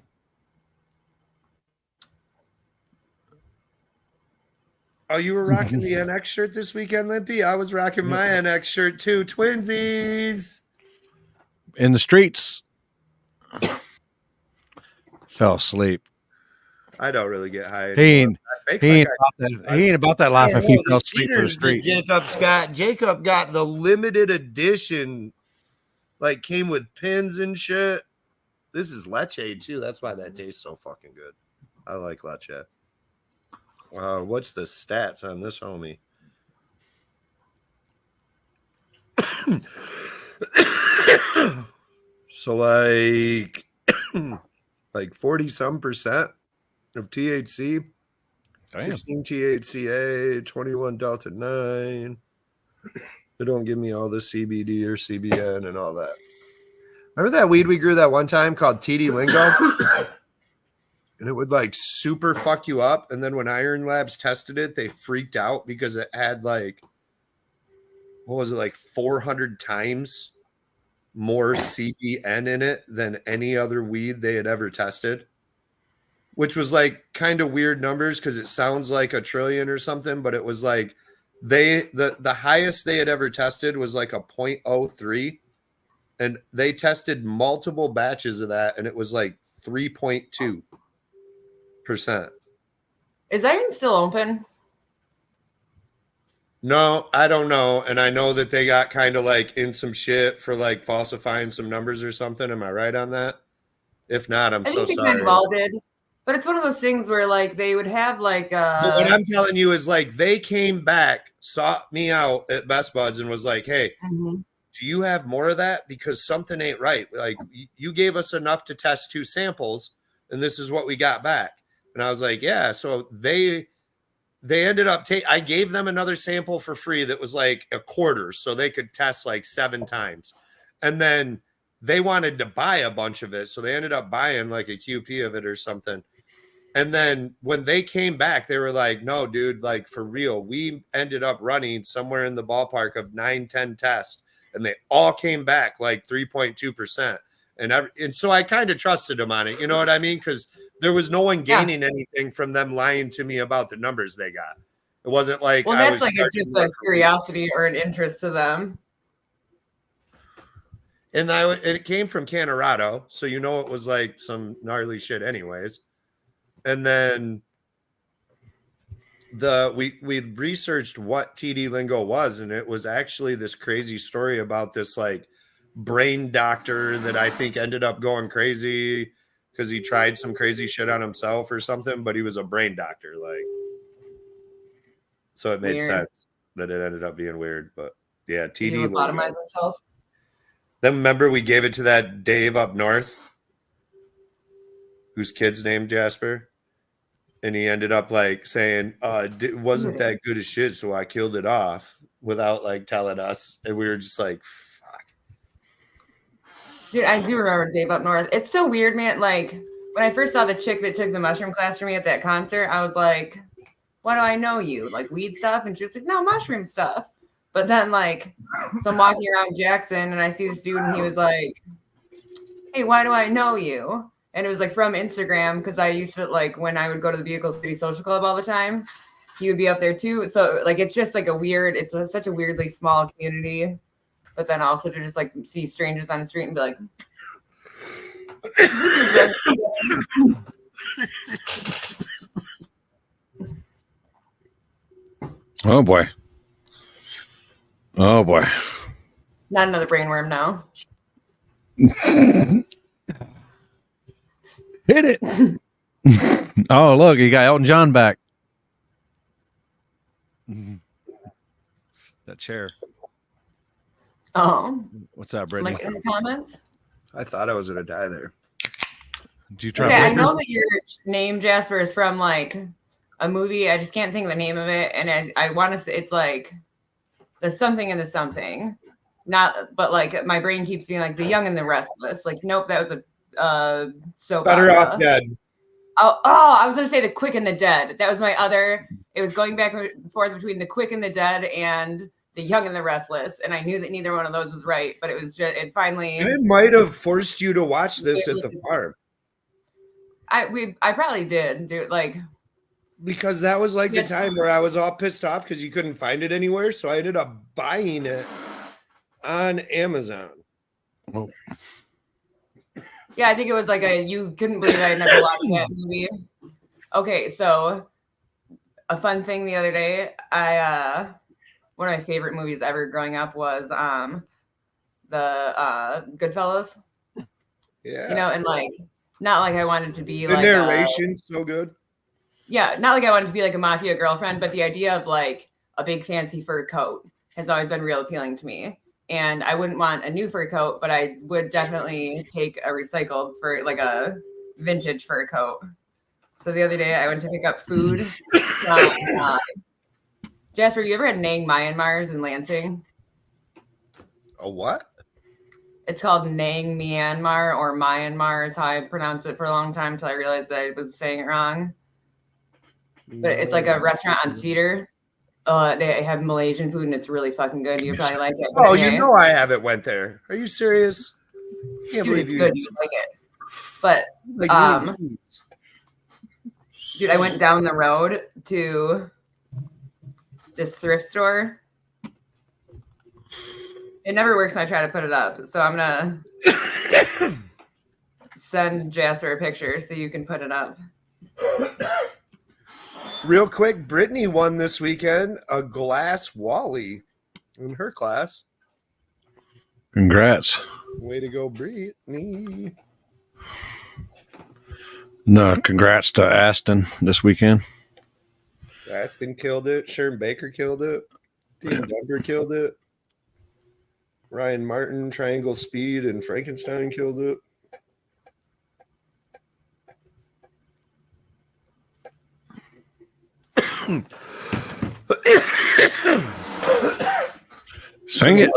Oh, you were rocking the NX shirt this weekend, Limpy? I was rocking my NX shirt too. Twinsies. In the streets. Fell asleep. I don't really get high. He ain't about that life if he fell asleep for the street. Jacob got the limited edition, like came with pins and shit. This is leche too. That's why that tastes so fucking good. I like leche. What's the stats on this homie? So like 40-some% of THC, Damn. 16 THCA, 21 Delta 9. They don't give me all the CBD or CBN and all that. Remember that weed we grew that one time called TD Lingo? And it would like super fuck you up. And then when Iron Labs tested it, they freaked out because it had like, what was it, like 400 times more CBN in it than any other weed they had ever tested, which was like kind of weird numbers because it sounds like a trillion or something, but it was like the highest they had ever tested was like a 0.03, and they tested multiple batches of that, and it was like 3.2%. Is Iron still open? No, I don't know. And I know that they got kind of like in some shit for like falsifying some numbers or something. Am I right on that? If not, I'm I so think they kind of sorry. all did. But it's one of those things where like they would have like But what I'm telling you is like they came back, sought me out at Best Buds and was like, hey, do you have more of that? Because something ain't right. Like you gave us enough to test 2 samples and this is what we got back. And I was like, yeah. So they ended up I gave them another sample for free that was like a quarter so they could test like 7 times. And then they wanted to buy a bunch of it. So they ended up buying like a QP of it or something. And then when they came back, they were like, no, dude, like for real, we ended up running somewhere in the ballpark of 9-10 tests and they all came back like 3.2%. And so I kind of trusted them on it. You know what I mean? Because there was no one gaining anything from them lying to me about the numbers they got. It wasn't like well, I that's was like it's just a curiosity or an interest to them. And it came from Colorado, so you know it was like some gnarly shit, anyways. And then we researched what TD lingo was, and it was actually this crazy story about this like brain doctor that I think ended up going crazy because he tried some crazy shit on himself or something, but he was a brain doctor, like, so it made sense that it ended up being weird. But yeah, TD lingo. Himself. Then remember we gave it to that Dave up north whose kid's named Jasper. And he ended up like saying, wasn't that good as shit, so I killed it off without like telling us. And we were just like, fuck. Dude, I do remember Dave up north. It's so weird, man. Like when I first saw the chick that took the mushroom class for me at that concert, I was like, why do I know you? Like weed stuff? And she was like, no, mushroom stuff. But then like, so I'm walking around Jackson and I see this dude and he was like, hey, why do I know you? And it was like from Instagram because I used to like when I would go to the Vehicle City Social Club all the time, he would be up there too. So like it's just like such a weirdly small community. But then also to just like see strangers on the street and be like, oh boy. Oh boy. Not another brainworm now. Hit it. Oh, look, you got Elton John back. That chair. Oh. What's that, Brittany? Like in the comments? I thought I was going to die there. Did you try? Okay, I know that your name, Jasper, is from like a movie. I just can't think of the name of it. And I want to say it's like the something and the something. Not, but like my brain keeps being like The Young and the Restless. Like, nope, that was a soap Better opera. Off Dead. Oh, I was gonna say The Quick and the Dead. That was my other. It was going back and forth between The Quick and the Dead and The Young and the Restless, and I knew that neither one of those was right. But it was just it finally. I might have forced you to watch this at the farm. I probably did do it like. Because that was like the time where I was all pissed off because you couldn't find it anywhere, so I ended up buying it on Amazon. Oh. Yeah, I think it was like you couldn't believe I had never watched that movie. Okay, so a fun thing the other day, one of my favorite movies ever growing up was the Goodfellas. Yeah. You know, and like not like I wanted to be the like narration's so good. Yeah, not like I wanted to be like a mafia girlfriend, but the idea of like a big fancy fur coat has always been real appealing to me. And I wouldn't want a new fur coat, but I would definitely take a recycled for like a vintage fur coat. So the other day I went to pick up food. Jasper, you ever had Nang Myanmar's in Lansing? A what? It's called Nang Myanmar or Myanmar is how I pronounced it for a long time until I realized that I was saying it wrong. But it's like a restaurant on Cedar. They have Malaysian food and it's really fucking good. You probably like it. Oh, you know I haven't went there. Are you serious? Dude, it's good. You like it. But dude, I went down the road to this thrift store. It never works when I try to put it up. So I'm gonna send Jasper a picture so you can put it up. Real quick, Brittany won this weekend a glass Wally in her class. Congrats. Way to go, Brittany. No, congrats to Aston this weekend. Aston killed it. Sharon Baker killed it. Team Denver killed it. Ryan Martin, Triangle Speed, and Frankenstein killed it. Sing it.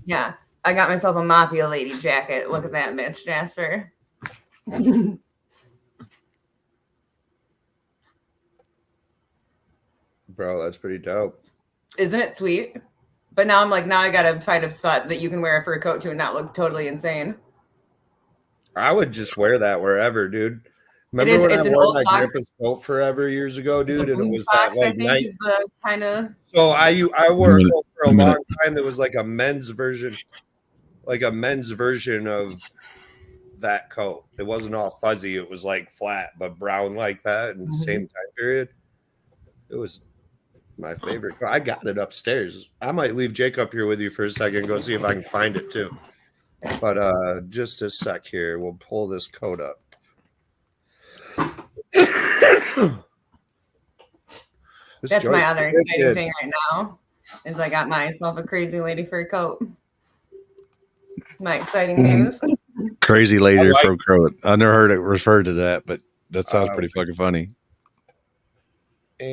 Yeah, I got myself a Mafia Lady jacket. Look at that, Mitch Jasper. Bro, that's pretty dope. Isn't it sweet? But now I'm like, now I gotta find a spot that you can wear a fur coat to and not look totally insane. I would just wear that wherever, dude. Remember when I wore my grandpa's coat forever years ago, dude? And it was that like night. Kind of. So I wore a coat for a long time that was like a men's version of that coat. It wasn't all fuzzy. It was like flat but brown like that in the same time period. It was my favorite coat. I got it upstairs. I might leave Jake up here with you for a second and go see if I can find it too. But just a sec here. We'll pull this coat up. That's my other exciting thing right now. Is I got myself a crazy lady fur coat. My exciting news. Crazy lady fur coat. I never heard it referred to that, but that sounds pretty fucking funny.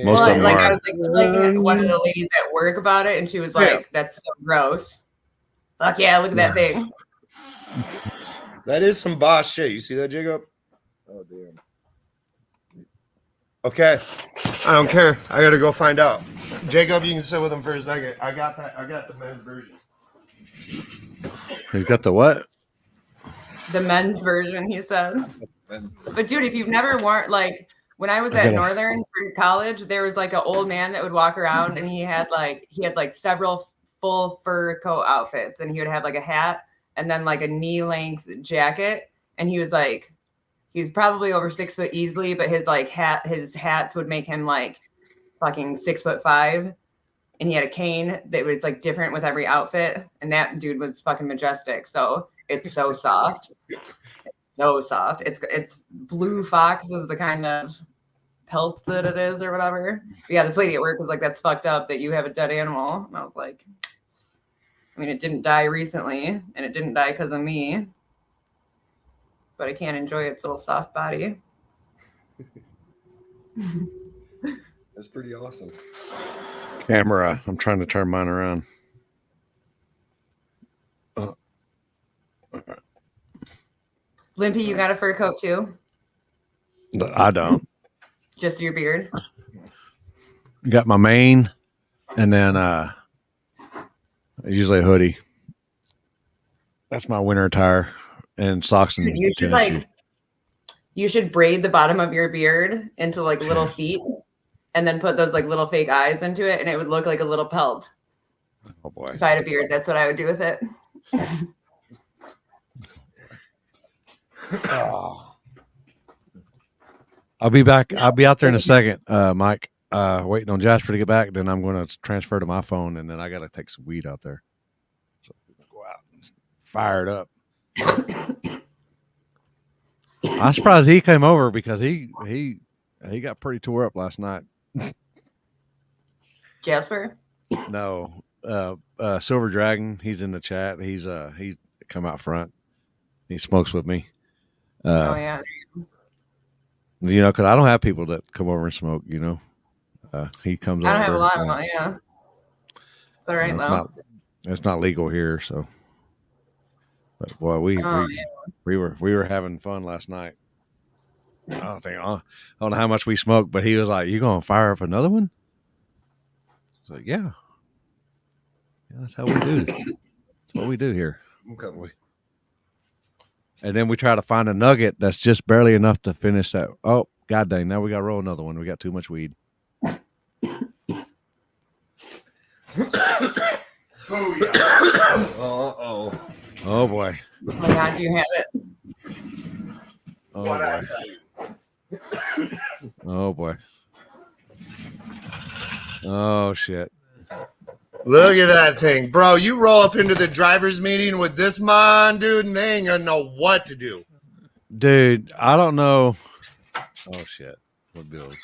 Most of them are. I was looking at one of the ladies at work about it, and she was like, "That's so gross." Fuck yeah! Look at that thing. That is some boss shit. You see that, Jacob? Oh damn. Okay, I don't care. I gotta go find out. Jacob, you can sit with him for a second. I got the men's version. He's got the what? The men's version, he says. But dude, if you've never worn like when I was at Northern for college, there was like an old man that would walk around and he had like several full fur coat outfits, and he would have like a hat and then like a knee-length jacket, and he was probably over 6 foot easily, but his hats would make him like fucking 6'5", and he had a cane that was like different with every outfit, and that dude was fucking majestic. So it's so soft. So soft. It's blue fox is the kind of pelt that it is or whatever. But yeah, this lady at work was like, "That's fucked up that you have a dead animal." And I was like, I mean, it didn't die recently, and it didn't die because of me, but I can't enjoy its little soft body. That's pretty awesome. Camera. I'm trying to turn mine around. Limpy, you got a fur coat too? I don't. Just your beard? Got my mane, and then usually a hoodie. That's my winter attire, and socks and tennis shoes. You should braid the bottom of your beard into like little feet, and then put those like little fake eyes into it, and it would look like a little pelt. Oh boy! If I had a beard, that's what I would do with it. Oh. I'll be back. I'll be out there in a second, Mike. Waiting on Jasper to get back. Then I'm going to transfer to my phone, and then I got to take some weed out there. So go out and fire it up. I'm surprised he came over because he got pretty tore up last night. Jasper? No, Silver Dragon. He's in the chat. He's come out front. He smokes with me. Oh yeah. You know, because I don't have people that come over and smoke. You know, he comes. I don't over, have a lot of them. Yeah. It's all right though. It's not legal here, so. But boy, we were having fun last night. I don't know how much we smoked, but he was like, "You gonna fire up another one?" I was like, "Yeah, that's how we do. That's what we do here." Okay. And then we try to find a nugget that's just barely enough to finish that. Oh, god dang! Now we got to roll another one. We got too much weed. Oh yeah. Oh boy. Oh my god, you have it. Oh boy. Oh boy. Oh shit. Look at that thing, bro. You roll up into the driver's meeting with this mon, dude, and they ain't gonna know what to do. Dude, I don't know. Oh shit. What build?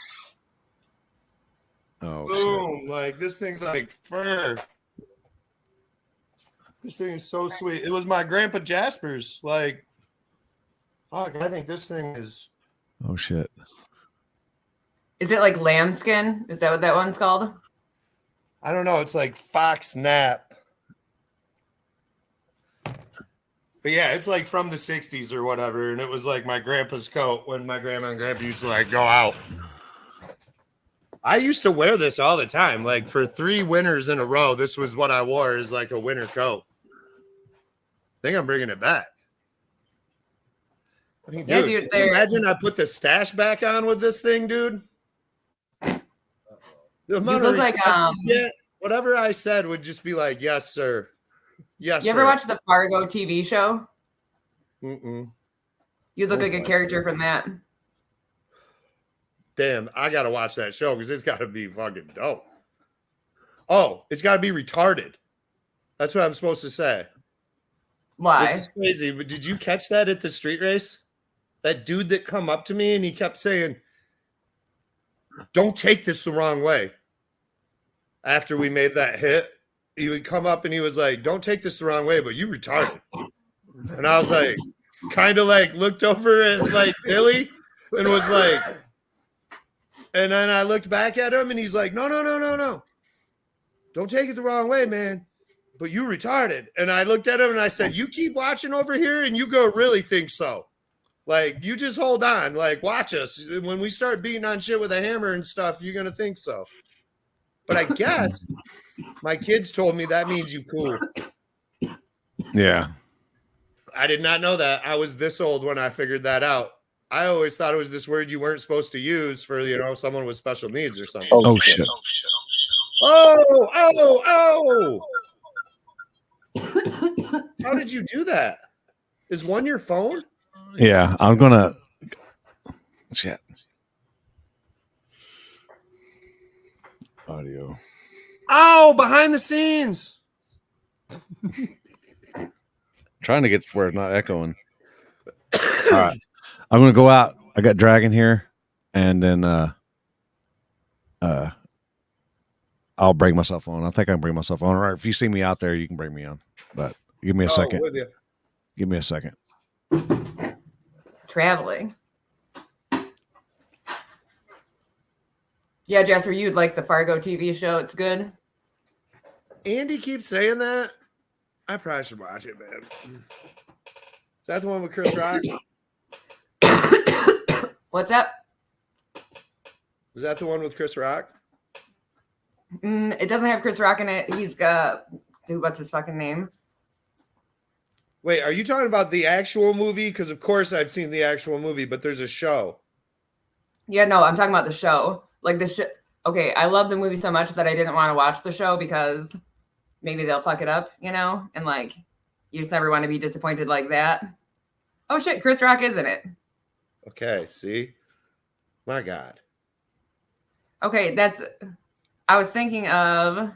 Oh Boom. shit. Like this thing's like fur. This thing is so sweet. It was my grandpa Jasper's. Like, fuck, I think this thing is. Oh shit. Is it like lambskin? Is that what that one's called? I don't know. It's like fox nap. But yeah, it's like from the 60s or whatever. And it was like my grandpa's coat when my grandma and grandpa used to like go out. I used to wear this all the time. Like for 3 winters in a row, this was what I wore as like a winter coat. I think I'm bringing it back. I mean, Yeah, dude, dude, can you imagine I put the stash back on with this thing, dude? The amount look of like, respect you get, whatever I said would just be like, yes, sir. Yes, You sir. ever watch the Fargo TV show? Mm-mm. You look Oh like a my character from that. Damn, I gotta watch that show because it's gotta be fucking dope. Oh, it's gotta be retarded. That's what I'm supposed to say. Why? This is crazy, but did you catch that at the street race? That dude that come up to me and he kept saying, "Don't take this the wrong way." After we made that hit, he would come up and he was like, "Don't take this the wrong way, but you retarded." And I was like, kind of like looked over at like Billy and was like, and then I looked back at him and he's like, "No, no, no, no, no. Don't take it the wrong way, man. But you retarded." And I looked at him and I said, "You keep watching over here and you go really think so. Like, you just hold on. Like, watch us. When we start beating on shit with a hammer and stuff, you're going to think so." But I guess my kids told me that means you cool. Yeah. I did not know that. I was this old when I figured that out. I always thought it was this word you weren't supposed to use for, you know, someone with special needs or something. Oh shit. Oh. How did you do that? Is one your phone? Yeah, I'm gonna. Shit. Audio. Oh, behind the scenes. Trying to get to where it's not echoing. All right, I'm gonna go out. I got Dragon here, and then I'll bring myself on. I think I can bring myself on. Or if you see me out there, you can bring me on. But give me a second. With you. Give me a second. Traveling. Yeah, Jasper, you'd like the Fargo TV show. It's good. Andy keeps saying that. I probably should watch it, man. Is that the one with Chris Rock? What's that? Is that the one with Chris Rock? It doesn't have Chris Rock in it. He's got, dude, what's his fucking name? Wait, are you talking about the actual movie? Because of course I've seen the actual movie, but there's a show. Yeah, no, I'm talking about the show. Like the shit. Okay, I love the movie so much that I didn't want to watch the show because maybe they'll fuck it up, you know? And like, you just never want to be disappointed like that. Oh shit, Chris Rock is in it. Okay, see? My God. Okay, I was thinking of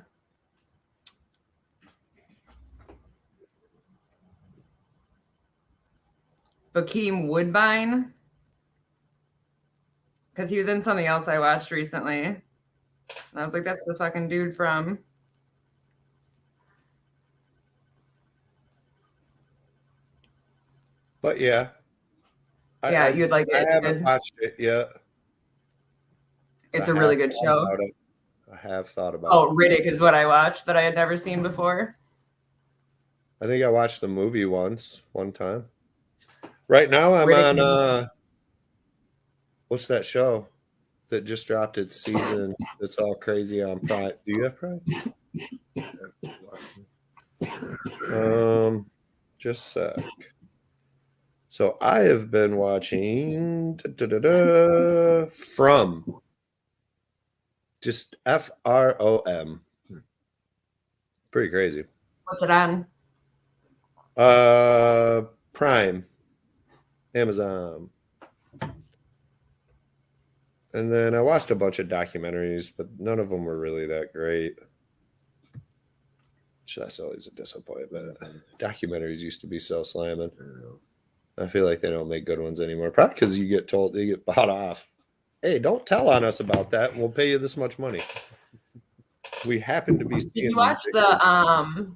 Bokeem Woodbine because he was in something else I watched recently. And I was like, that's the fucking dude from. But yeah. Yeah, you'd like it. I haven't watched it yet. It's a really good show. I have thought about it. Riddick is what I watched that I had never seen before. I think I watched the movie one time. Right now I'm Riddick on what's that show that just dropped its season? It's all crazy on Prime. Do you have Prime? Just a sec. So I have been watching From. Just FROM. Pretty crazy. What's it on? Prime. Amazon. And then I watched a bunch of documentaries, but none of them were really that great. So that's always a disappointment. Documentaries used to be so slamming. I feel like they don't make good ones anymore. Probably because you get told they get bought off. Hey, don't tell on us about that. We'll pay you this much money. We happen to be seeing. Did you watch the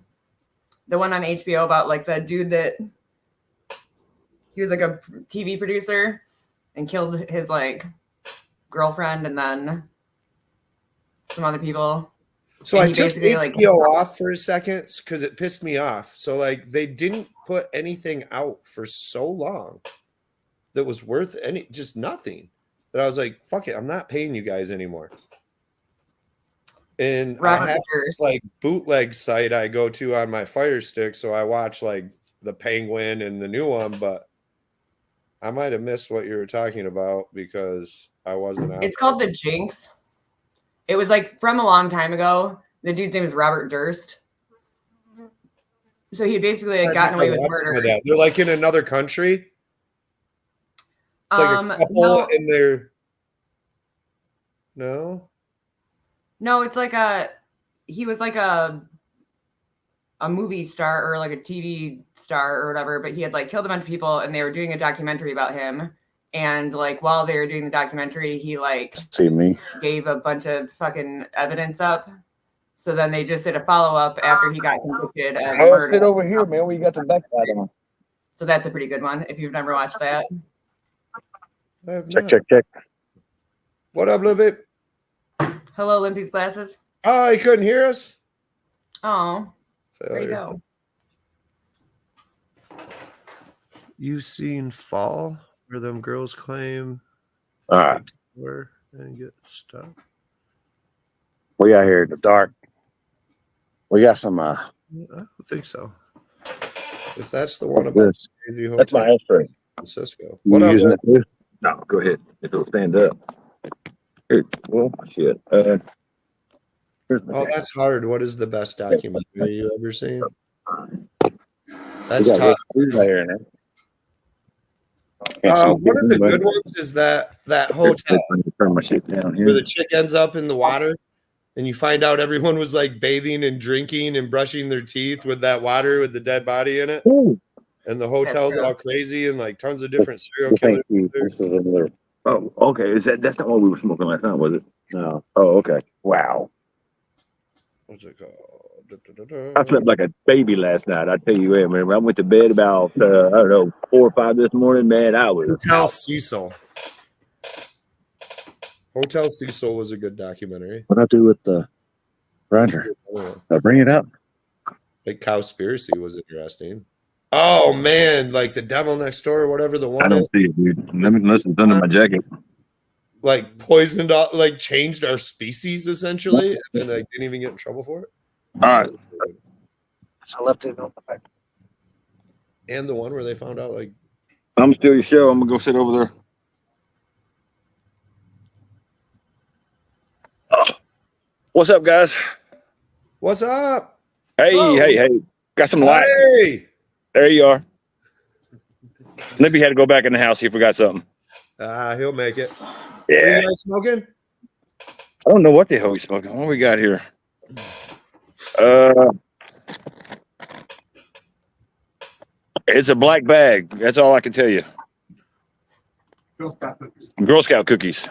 one on HBO about like the dude that he was like a TV producer and killed his like girlfriend and then some other people? So I took HBO off for a second because it pissed me off. So like they didn't put anything out for so long that was worth just nothing. That I was like, fuck it, I'm not paying you guys anymore. And I have this like bootleg site I go to on my Fire Stick, so I watch like the Penguin and the new one, but I might have missed what you were talking about because I wasn't out. It's called The Jinx. It was like from a long time ago. The dude's name is Robert Durst. So he basically had gotten away with murder. They're like in another country. It's like a couple and they're No, it's like he was like a movie star or like a TV star or whatever, but he had like killed a bunch of people and they were doing a documentary about him. And like while they were doing the documentary, he like gave a bunch of fucking evidence up. So then they just did a follow-up after he got convicted of murder. Sit over here, man. We got the backside on. So that's a pretty good one if you've never watched that. Check. What up, little bit? Hello, Limpy's glasses. Oh, he couldn't hear us? Oh, there you go. You seen Fall, where them girls claim all right and get stuck? We out here in the dark. We got some I don't think so. If that's the one about crazy hotel, that's my X-ray. Francisco. What up, using it too? No, go ahead. It'll stand up. Here, well, shit. That's hard. What is the best documentary you ever seen? That's tough. One of the good ones is that hotel turn my shit down here. where the chick ends up in the water, and you find out everyone was like bathing and drinking and brushing their teeth with that water with the dead body in it. Ooh. And the hotel's all crazy and like tons of different serial killers. This is another. Oh, okay. That's not what we were smoking last night, was it? No. Oh, okay. Wow. What's it called? I slept like a baby last night. I tell you what, man. I went to bed about I don't know 4 or 5 this morning. Man, I was Hotel Cecil. Hotel Cecil was a good documentary. What I do with the grinder? Bring it up. Like Cowspiracy was interesting. Oh man, like The Devil Next Door or whatever the one. I don't see it, dude. Unless it's under my jacket. Like poisoned, like changed our species essentially, and I didn't even get in trouble for it. All right. So I left it on the back. And the one where they found out, like, I'm still your show. I'm gonna go sit over there. Oh. What's up, guys? What's up? Hey. Got some light. Hey. There you are. Libby had to go back in the house, see if we got something. He'll make it. Yeah. Are you guys smoking? I don't know what the hell he's smoking. What we got here? It's a black bag. That's all I can tell you. Girl Scout cookies.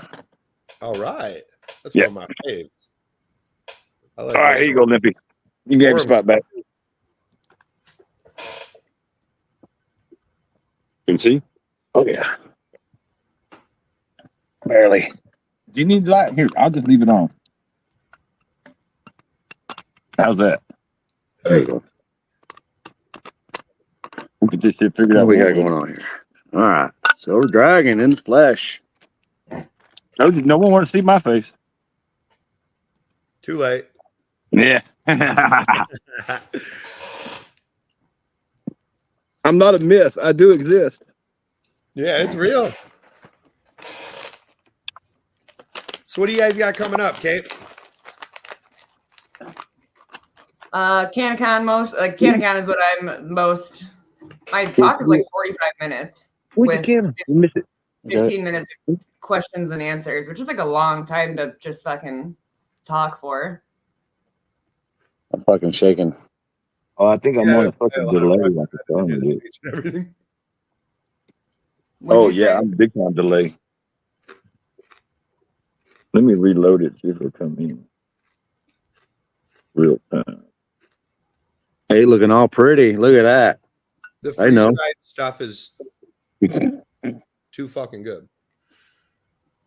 All right. That's one of my faves. All right, here you go, Limpy. You can get your spot back. You can see? Oh, yeah. Barely. Do you need light? Here, I'll just leave it on. How's that? There you go. We can just figure out what we got going on here. All right. Silver Dragon in the flesh. No one wants to see my face. Too late. Yeah. I'm not a myth. I do exist. Yeah, it's real. So what do you guys got coming up, Kate? CannaCon is what I'm most. My talk is like 45 minutes. Where's the camera? You missed it. 15 minutes of questions and answers, which is like a long time to just fucking talk for. I'm fucking shaking. Oh, I think I'm on a fucking delay. Like a phone, dude. Everything. Oh yeah, I'm big time delay. Let me reload it, see if it'll come in real time. Hey, looking all pretty. Look at that. The I know. freeze-dried stuff is too fucking good.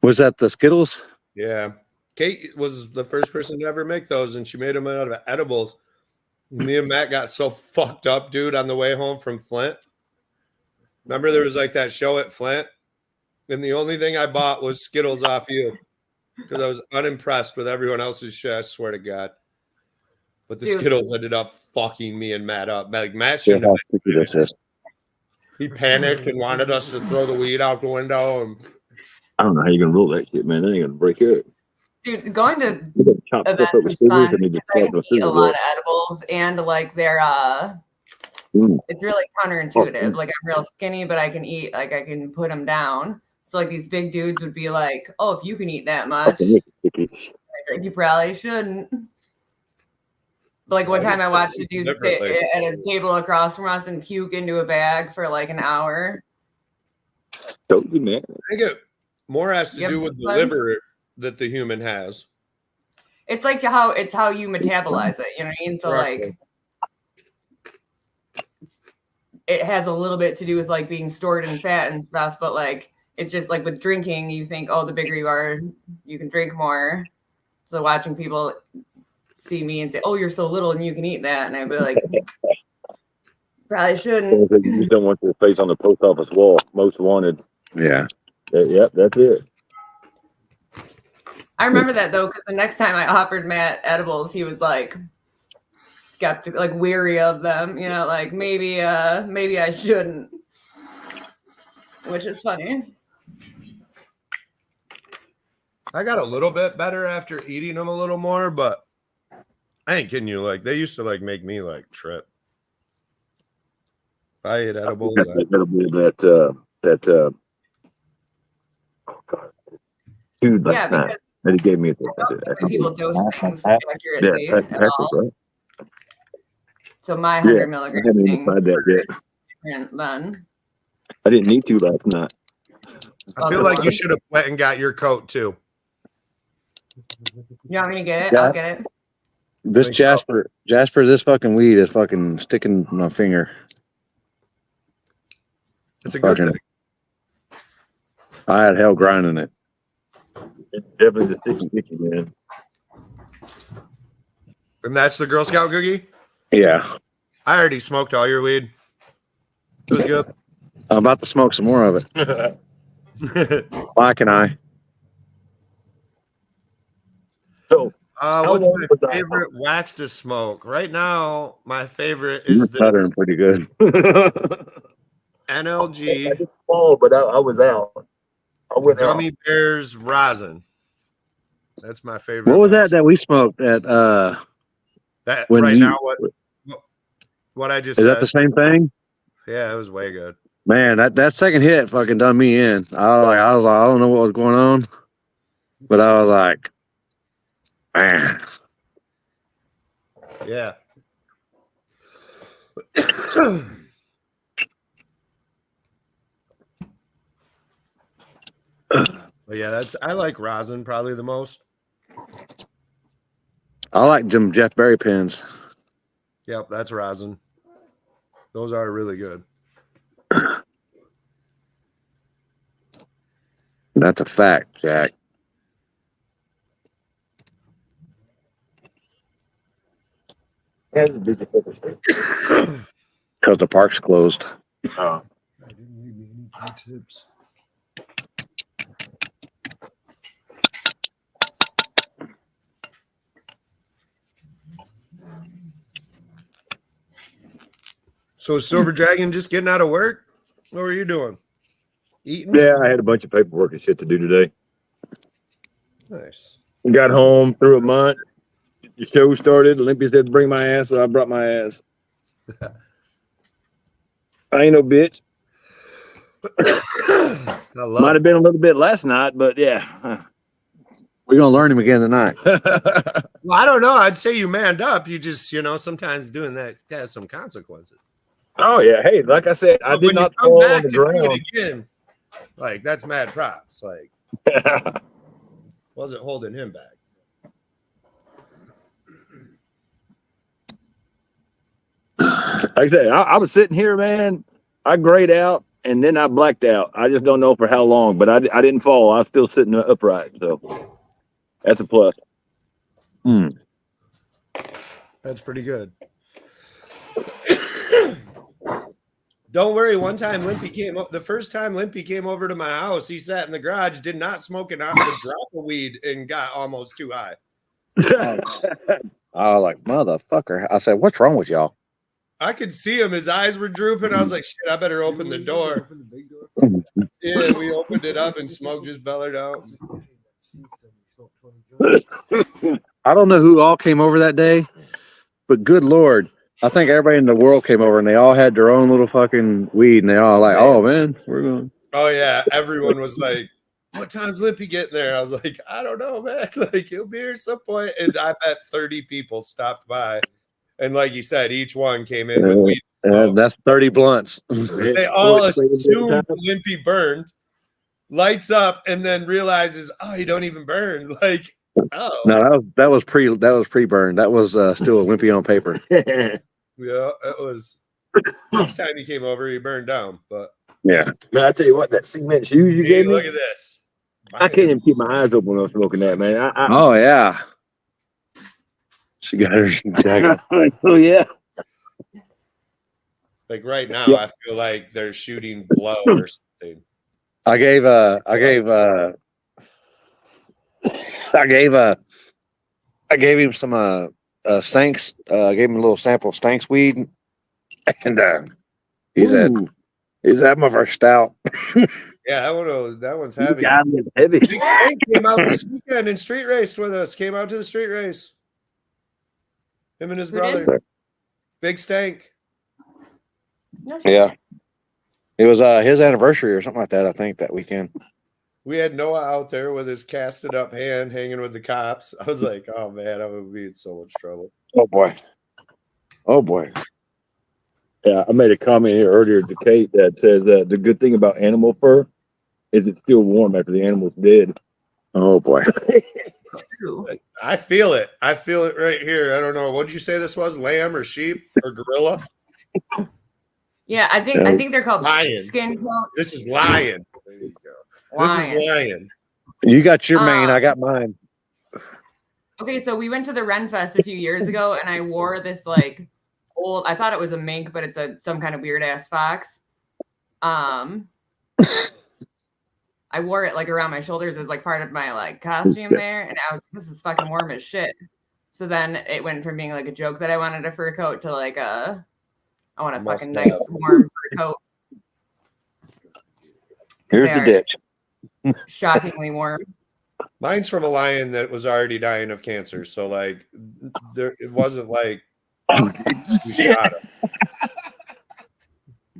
Was that the Skittles? Yeah. Kate was the first person to ever make those, and she made them out of edibles. Me and Matt got so fucked up, dude, on the way home from Flint. Remember there was like that show at Flint? And the only thing I bought was Skittles off you because I was unimpressed with everyone else's shit, I swear to God. But the Skittles ended up fucking me and Matt up. Like, Matt shouldn't have been. He panicked and wanted us to throw the weed out the window. And I don't know how you're going to roll that shit, man. That ain't going to break up. Dude, going to chop events stuff up with is scissors fun and because I can eat a lot of edibles, and like they're it's really counterintuitive. Like I'm real skinny, but I can eat, like I can put them down. So like these big dudes would be like, "Oh, if you can eat that much, like, you probably shouldn't." But like one time I watched a dude sit at a table across from us and puke into a bag for like an hour. Don't be mad. I think it more has to do with the liver that the human has. It's like how you metabolize it, you know what I mean? So like it has a little bit to do with like being stored in fat and stuff, but like it's just like with drinking, you think, oh, the bigger you are, you can drink more. So watching people see me and say, oh, you're so little and you can eat that, and I'd be like, probably shouldn't. You just don't want your face on the post office wall. Most wanted. Yeah. Yep, that's it. I remember that though, because the next time I offered Matt edibles, he was like skeptic, like weary of them, you know, like maybe I shouldn't, which is funny. I got a little bit better after eating them a little more, but I ain't kidding you. Like they used to like make me like trip. If I ate edibles. That dude last night that he gave me. People dose things accurately at all. Right? So my 100 milligrams I haven't things even tried that yet. different then. I didn't need to last night. I feel like you should have went and got your coat too. You want me to get it? Yeah. I'll get it. This Jasper, this fucking weed is fucking sticking my finger. It's a good thing. I had hell grinding it. It's definitely the sticky icky, man. And that's the Girl Scout cookie? Yeah. I already smoked all your weed. It was good. I'm about to smoke some more of it. Why can I? So, what's my favorite wax to smoke? Right now, my favorite is You're stuttering pretty good. NLG. But I was out. I went Gummy out. Bears rosin. That's my favorite. What was that we smoked at that right now what I just is said? that the same thing? Yeah, it was way good. Man, that second hit fucking done me in. I was like, I don't know what was going on, but I was like, man. Yeah. But yeah, I like rosin probably the most. I like them Jeff Berry pins. Yep, that's rosin. Those are really good. That's a fact, Jack. Because the park's closed. I didn't leave me any tips. So Silver Dragon just getting out of work? What were you doing? Eating? Yeah, I had a bunch of paperwork and shit to do today. Nice. Got home through a month. The show started. Olympia said, bring my ass, so I brought my ass. I ain't no bitch. Might have been a little bit last night, but yeah. We're gonna learn him again tonight. Well, I don't know. I'd say you manned up. You just, sometimes doing that has some consequences. Oh yeah. Hey, like I said, I did not fall on the ground. Again, like that's mad props. Like wasn't holding him back. Like I said, I was sitting here, man. I grayed out and then I blacked out. I just don't know for how long, but I didn't fall. I was still sitting upright, so that's a plus. That's pretty good. Don't worry. One time, Limpy came up. The first time Limpy came over to my house, he sat in the garage, did not smoke a drop of weed, and got almost too high. I was like, motherfucker. I said, what's wrong with y'all? I could see him. His eyes were drooping. I was like, shit, I better open the door. Yeah, we opened it up and smoke just bellered out. I don't know who all came over that day, but good Lord, I think everybody in the world came over and they all had their own little fucking weed and they all like, oh man, we're going. Oh yeah, everyone was like, what time's Limpy getting there? I was like, I don't know, man. Like he'll be here at some point. And I bet 30 people stopped by. And like you said, each one came in with weed. That's 30 blunts. They all assumed Limpy burned, lights up, and then realizes, oh, you don't even burn. Like, oh no, that was pre-burned. That was still a Wimpy on paper. Yeah, it was. Next time he came over, he burned down. But yeah, man, I tell you what, that cement shoes you gave me. Look at this. I can't even keep my eyes open when I'm smoking that, man. Oh yeah, she got her jacket. Oh yeah. Like right now, I feel like they're shooting blow or something. I gave him some Stanks. Gave him a little sample of Stanks weed, and he's that motherfucker stout. Yeah, that one's heavy. Heavy. Big Stank came out this weekend and street raced with us. Came out to the street race. Him and his brother. Big Stank. Yeah, it was his anniversary or something like that. I think that weekend. We had Noah out there with his casted up hand hanging with the cops. I was like, oh man, I would be in so much trouble. Oh boy. Yeah, I made a comment here earlier to Kate that says the good thing about animal fur is it's still warm after the animal's dead. Oh boy. I feel it. I feel it right here. I don't know. What did you say this was? Lamb or sheep or gorilla? Yeah, I think they're called lion. Skin coat. This is lion. There you go. This is lion. You got your mane. I got mine. Okay, so we went to the Ren Fest a few years ago, and I wore this like old. I thought it was a mink, but it's some kind of weird ass fox. I wore it like around my shoulders as like part of my like costume there, and I was like, this is fucking warm as shit. So then it went from being like a joke that I wanted a fur coat to like I want a fucking nice warm fur coat. Here's the ditch. Shockingly warm. Mine's from a lion that was already dying of cancer. So like it wasn't like we shot him.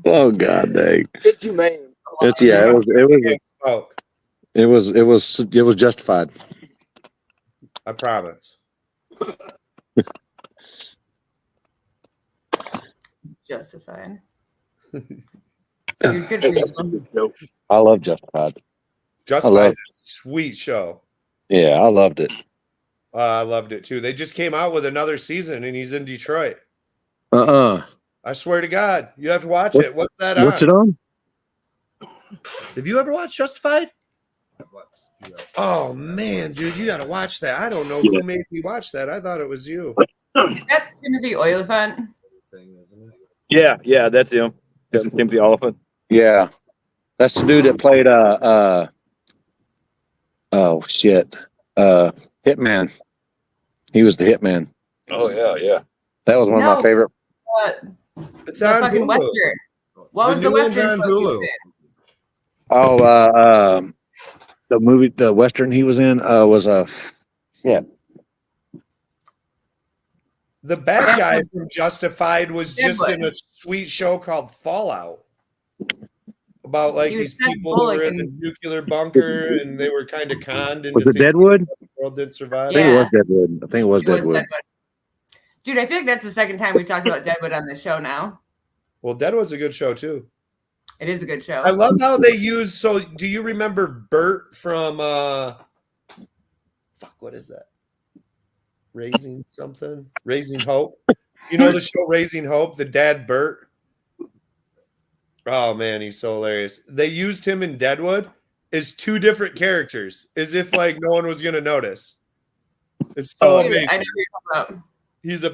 Oh god dang. It's humane. It was justified. I promise. Justified. You're good for you. I love Justified. Justified is a sweet show. Yeah, I loved it. I loved it too. They just came out with another season and he's in Detroit. I swear to God, you have to watch it. What's that on? What's it on? Have you ever watched Justified? Oh man, dude, you got to watch that. I don't know who made me watch that. I thought it was you. Is that Timothy Oliphant? Yeah, that's him. Timothy Oliphant. Yeah, that's the dude that played Hitman. He was the Hitman. Oh yeah. That was one of my favorite. It's on fucking Hulu. Western. What was the Western? The movie, the Western he was in was The bad guy from Justified was just in a sweet show called Fallout. about like He was these sent people that were in Mulligan. the nuclear bunker and they were kind of conned into Was it thinking Deadwood? the world did survive. I think it Yeah. was Deadwood. I think it was It was Deadwood. Deadwood. Dude, I feel like that's the second time we've talked about Deadwood on this show now. Well, Deadwood's a good show too. It is a good show. I love how they use. So, do you remember Bert from? Fuck, what is that? Raising something? Raising Hope. You know the show Raising Hope. The dad Bert. Oh man, he's so hilarious. They used him in Deadwood as two different characters, as if like no one was gonna notice. It's so Dude, amazing. I know what you're talking about. He's a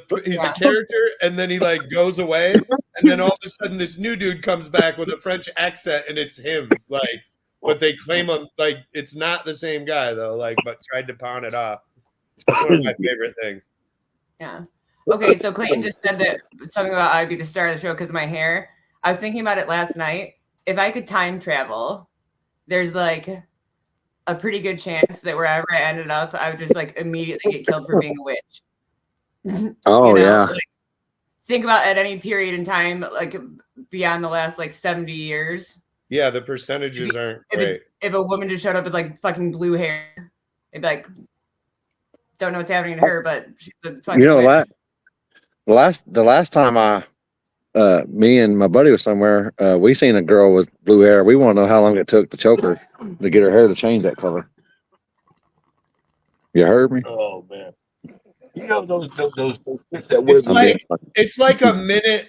character, and then he like goes away, and then all of a sudden this new dude comes back with a French accent, and it's him. Like, but they claim him like it's not the same guy though. Like, but tried to pawn it off. That's one of my favorite things. Yeah. Okay, so Clayton just said that something about I'd be the star of the show because of my hair. I was thinking about it last night. If I could time travel, there's like a pretty good chance that wherever I ended up, I would just like immediately get killed for being a witch. Oh yeah. Like, think about at any period in time, like beyond the last like 70 years. Yeah, the percentages aren't great. If a woman just showed up with like fucking blue hair, they'd be like, don't know what's happening to her, but she's a fucking You know witch. the last time me and my buddy was somewhere, we seen a girl with blue hair. We want to know how long it took to choke her to get her hair to change that color. You heard me? Oh man. You know those It's like a minute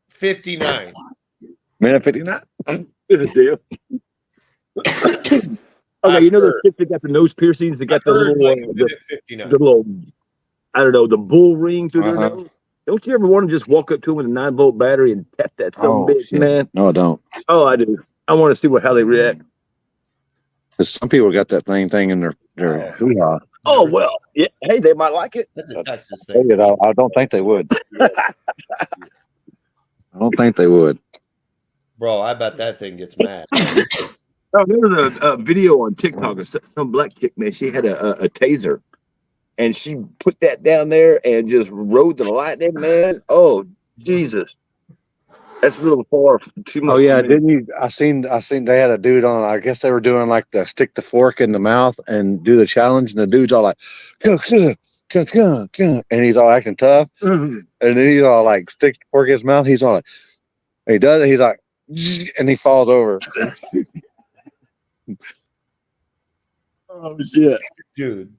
59. Minute 59. Good deal. Okay, you know those chicks that got the nose piercings, that got the little, the little, I don't know, the bull ring through their nose. Don't you ever want to just walk up to them with a 9-volt battery and tap that some bitch, shit. man? No, I don't. Oh, I do. I want to see how they react. Because some people got that thing in their hoo-ha. Oh well, yeah. Hey, they might like it. That's a Texas thing. I don't think they would. I don't think they would. Bro, I bet that thing gets mad. Oh, there was a video on TikTok of some black chick, man. She had a taser, and she put that down there and just rode the lightning, man. Oh, Jesus. That's a little far. Oh yeah, didn't you? I seen they had a dude on. I guess they were doing like the stick the fork in the mouth and do the challenge, and the dude's all like, and he's all acting tough, and then he's all like stick the fork in his mouth. He's all like, he does it. He's like, and he falls over. Oh shit, dude.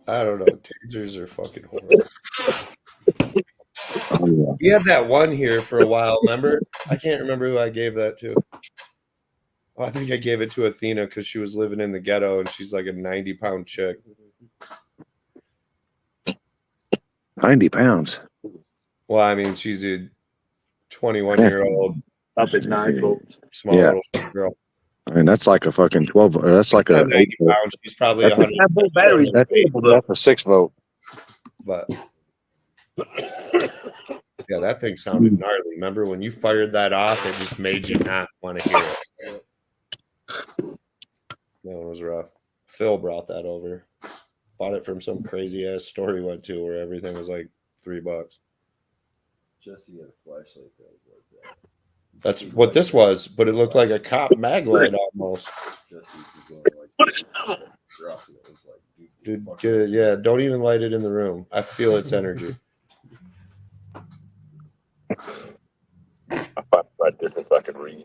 I don't know. Tasers are fucking horrible. We had that one here for a while, remember? I can't remember who I gave that to. Oh, I think I gave it to Athena because she was living in the ghetto and she's like a 90-pound chick. 90 pounds. Well, I mean, she's a 21-year-old up at 9 volts, small little girl. I mean, that's like a fucking 12. That's like a 90 pounds. She's probably 100. Battery. That's a 6 volt. But yeah, that thing sounded gnarly. Remember when you fired that off, it just made you not want to hear it. That one was rough. Phil brought that over. Bought it from some crazy ass store he went to where everything was like $3. Jesse had a flashlight that was like that. That's what this was, but it looked like a cop mag light almost. Jesse's was going like rough, and it was like, Dude, get it, yeah, don't even light it in the room. I feel its energy. Right, this is I can read.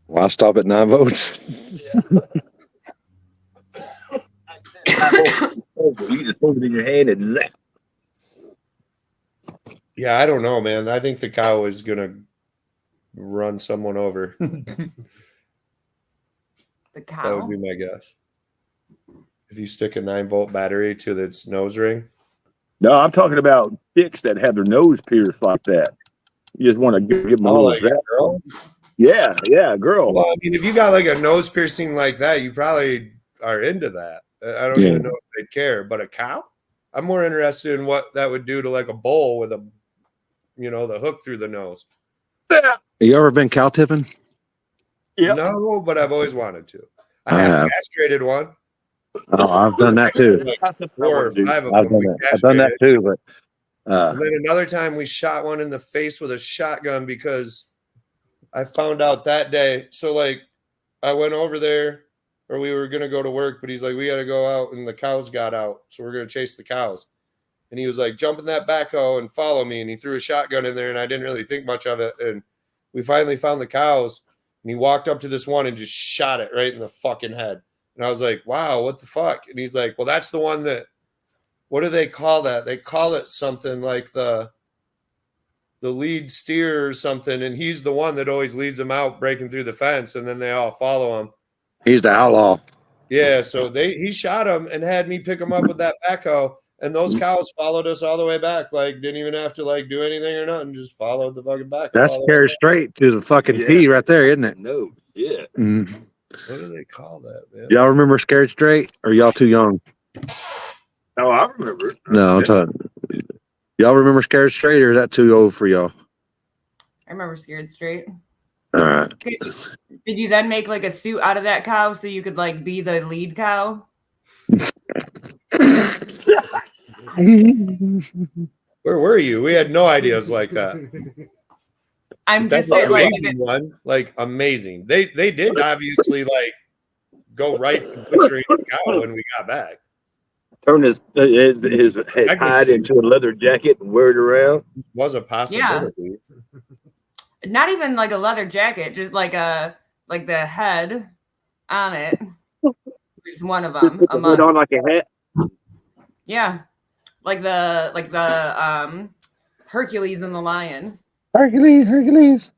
Well, I stop at 9 votes. You just hold it in your hand and zap. Yeah, I don't know, man. I think the cow is gonna run someone over. The cow? That would be my guess. If you stick a 9-volt battery to its nose ring. No, I'm talking about chicks that have their nose pierced like that. You just want to give them a little like a zap. girl? Yeah, girl. Well, I mean, if you got like a nose piercing like that, you probably are into that. I don't even know if they'd care. But a cow? I'm more interested in what that would do to like a bull with a, the hook through the nose. Have you ever been cow tipping? Yep. No, but I've always wanted to. I have castrated one. Oh, I've done that too. Like 4 or 5 of I've them. done that too, but And then another time we shot one in the face with a shotgun because I found out that day. So like I went over there, or we were gonna go to work, but he's like, we gotta go out, and the cows got out, so we're gonna chase the cows. And he was like, jump in that backhoe and follow me. And he threw a shotgun in there, and I didn't really think much of it. And we finally found the cows, and he walked up to this one and just shot it right in the fucking head. And I was like, wow, what the fuck? And he's like, well, that's the one that, what do they call that? They call it something like the lead steer or something. And he's the one that always leads them out breaking through the fence, and then they all follow him. He's the outlaw. Yeah, so he shot him and had me pick him up with that backhoe. And those cows followed us all the way back. Like, didn't even have to like do anything or nothing. Just followed the fucking back. That's carried straight to the fucking T right there, isn't it? No, yeah. Mm. What do they call that, man? Y'all remember Scared Straight? Or y'all too young? Oh, I remember it. No, I'm talking. Y'all remember Scared Straight, or is that too old for y'all? I remember Scared Straight. All right. Did you then make like a suit out of that cow so you could like be the lead cow? Where were you? We had no ideas like that. I'm That's just an like amazing one. Like amazing. They did obviously like go right to butchering the cow when we got back. Turn his hide into a leather jacket and wear it around. Was a possibility. not even like a leather jacket, just like the head on it. Just one of them. Put the hood on like a hat. Yeah, like the Hercules and the lion. Hercules.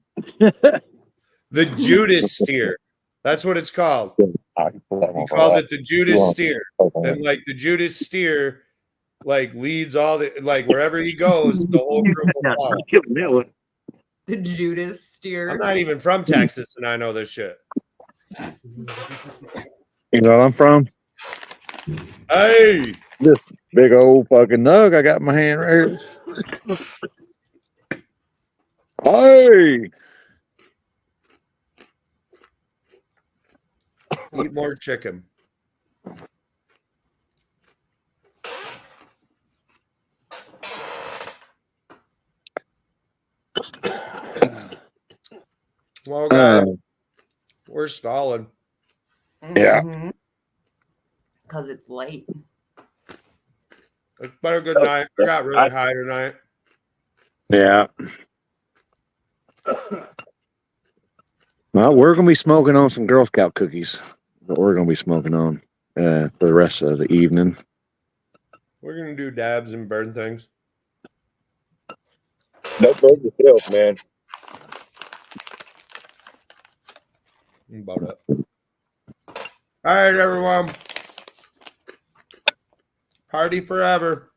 The Judas steer. That's what it's called. He called it the Judas steer. And like the Judas steer like leads all the like wherever he goes, the whole group will follow. The Judas steer. I'm not even from Texas and I know this shit. You know where I'm from? Hey, this big old fucking nug I got in my hand right here. Hey, eat more chicken. Well, guys, we're stalling. Yeah. Because it's late. It's been a good night. I got really high tonight. Yeah. Well, we're gonna be smoking on some Girl Scout cookies. That we're gonna be smoking on for the rest of the evening. We're gonna do dabs and burn things. Don't burn yourself, man. About it. All right, everyone. Party forever.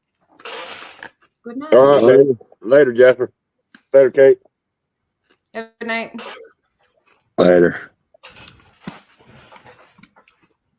Good night. All right, later, Jasper. Later, Kate. Good night. Later.